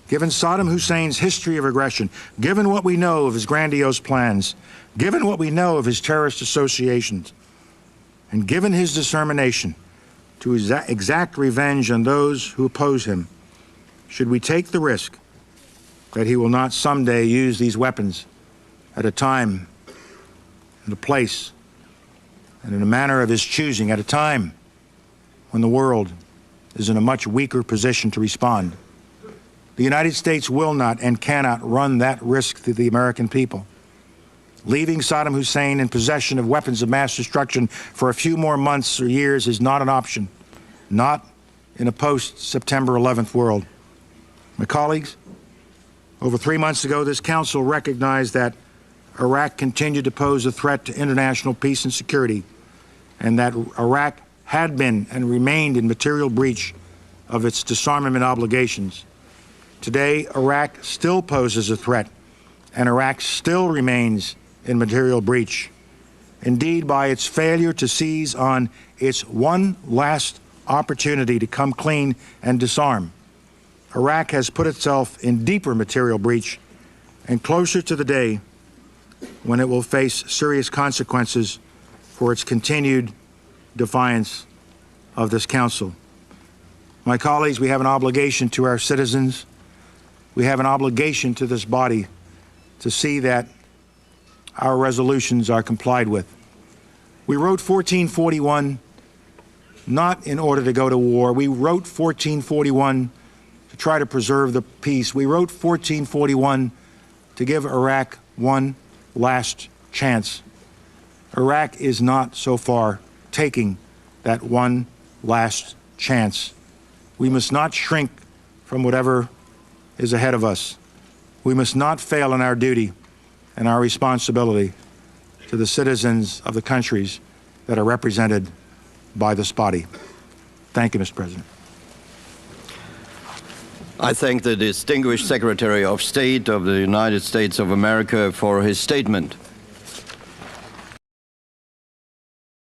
Given Saddam Hussein's history of aggression, given what we know of his grandiose plans, given what we know of his terrorist associations, and given his determination to exact revenge on those who oppose him, should we take the risk that he will not someday use these weapons at a time and a place and in a manner of his choosing, at a time when the world is in a much weaker position to respond? The United States will not and cannot run that risk to the American people. Leaving Saddam Hussein in possession of weapons of mass destruction for a few more months or years is not an option, not in a post-September 11th world. My colleagues, over 3 months ago, this Council recognized that Iraq continued to pose a threat to international peace and security, and that Iraq had been and remained in material breach of its disarmament obligations. Today, Iraq still poses a threat, and Iraq still remains in material breach. Indeed, by its failure to seize on its one last opportunity to come clean and disarm, Iraq has put itself in deeper material breach and closer to the day when it will face serious consequences for its continued defiance of this Council. My colleagues, we have an obligation to our citizens. We have an obligation to this body to see that our resolutions are complied with. We wrote 1441 not in order to go to war. We wrote 1441 to try to preserve the peace. We wrote 1441 to give Iraq one last chance. Iraq is not so far taking that one last chance. We must not shrink from whatever is ahead of us. We must not fail in our duty and our responsibility to the citizens of the countries that are represented by this body. Thank you, Mr. President. I thank the distinguished Secretary of State of the United States of America for his statement.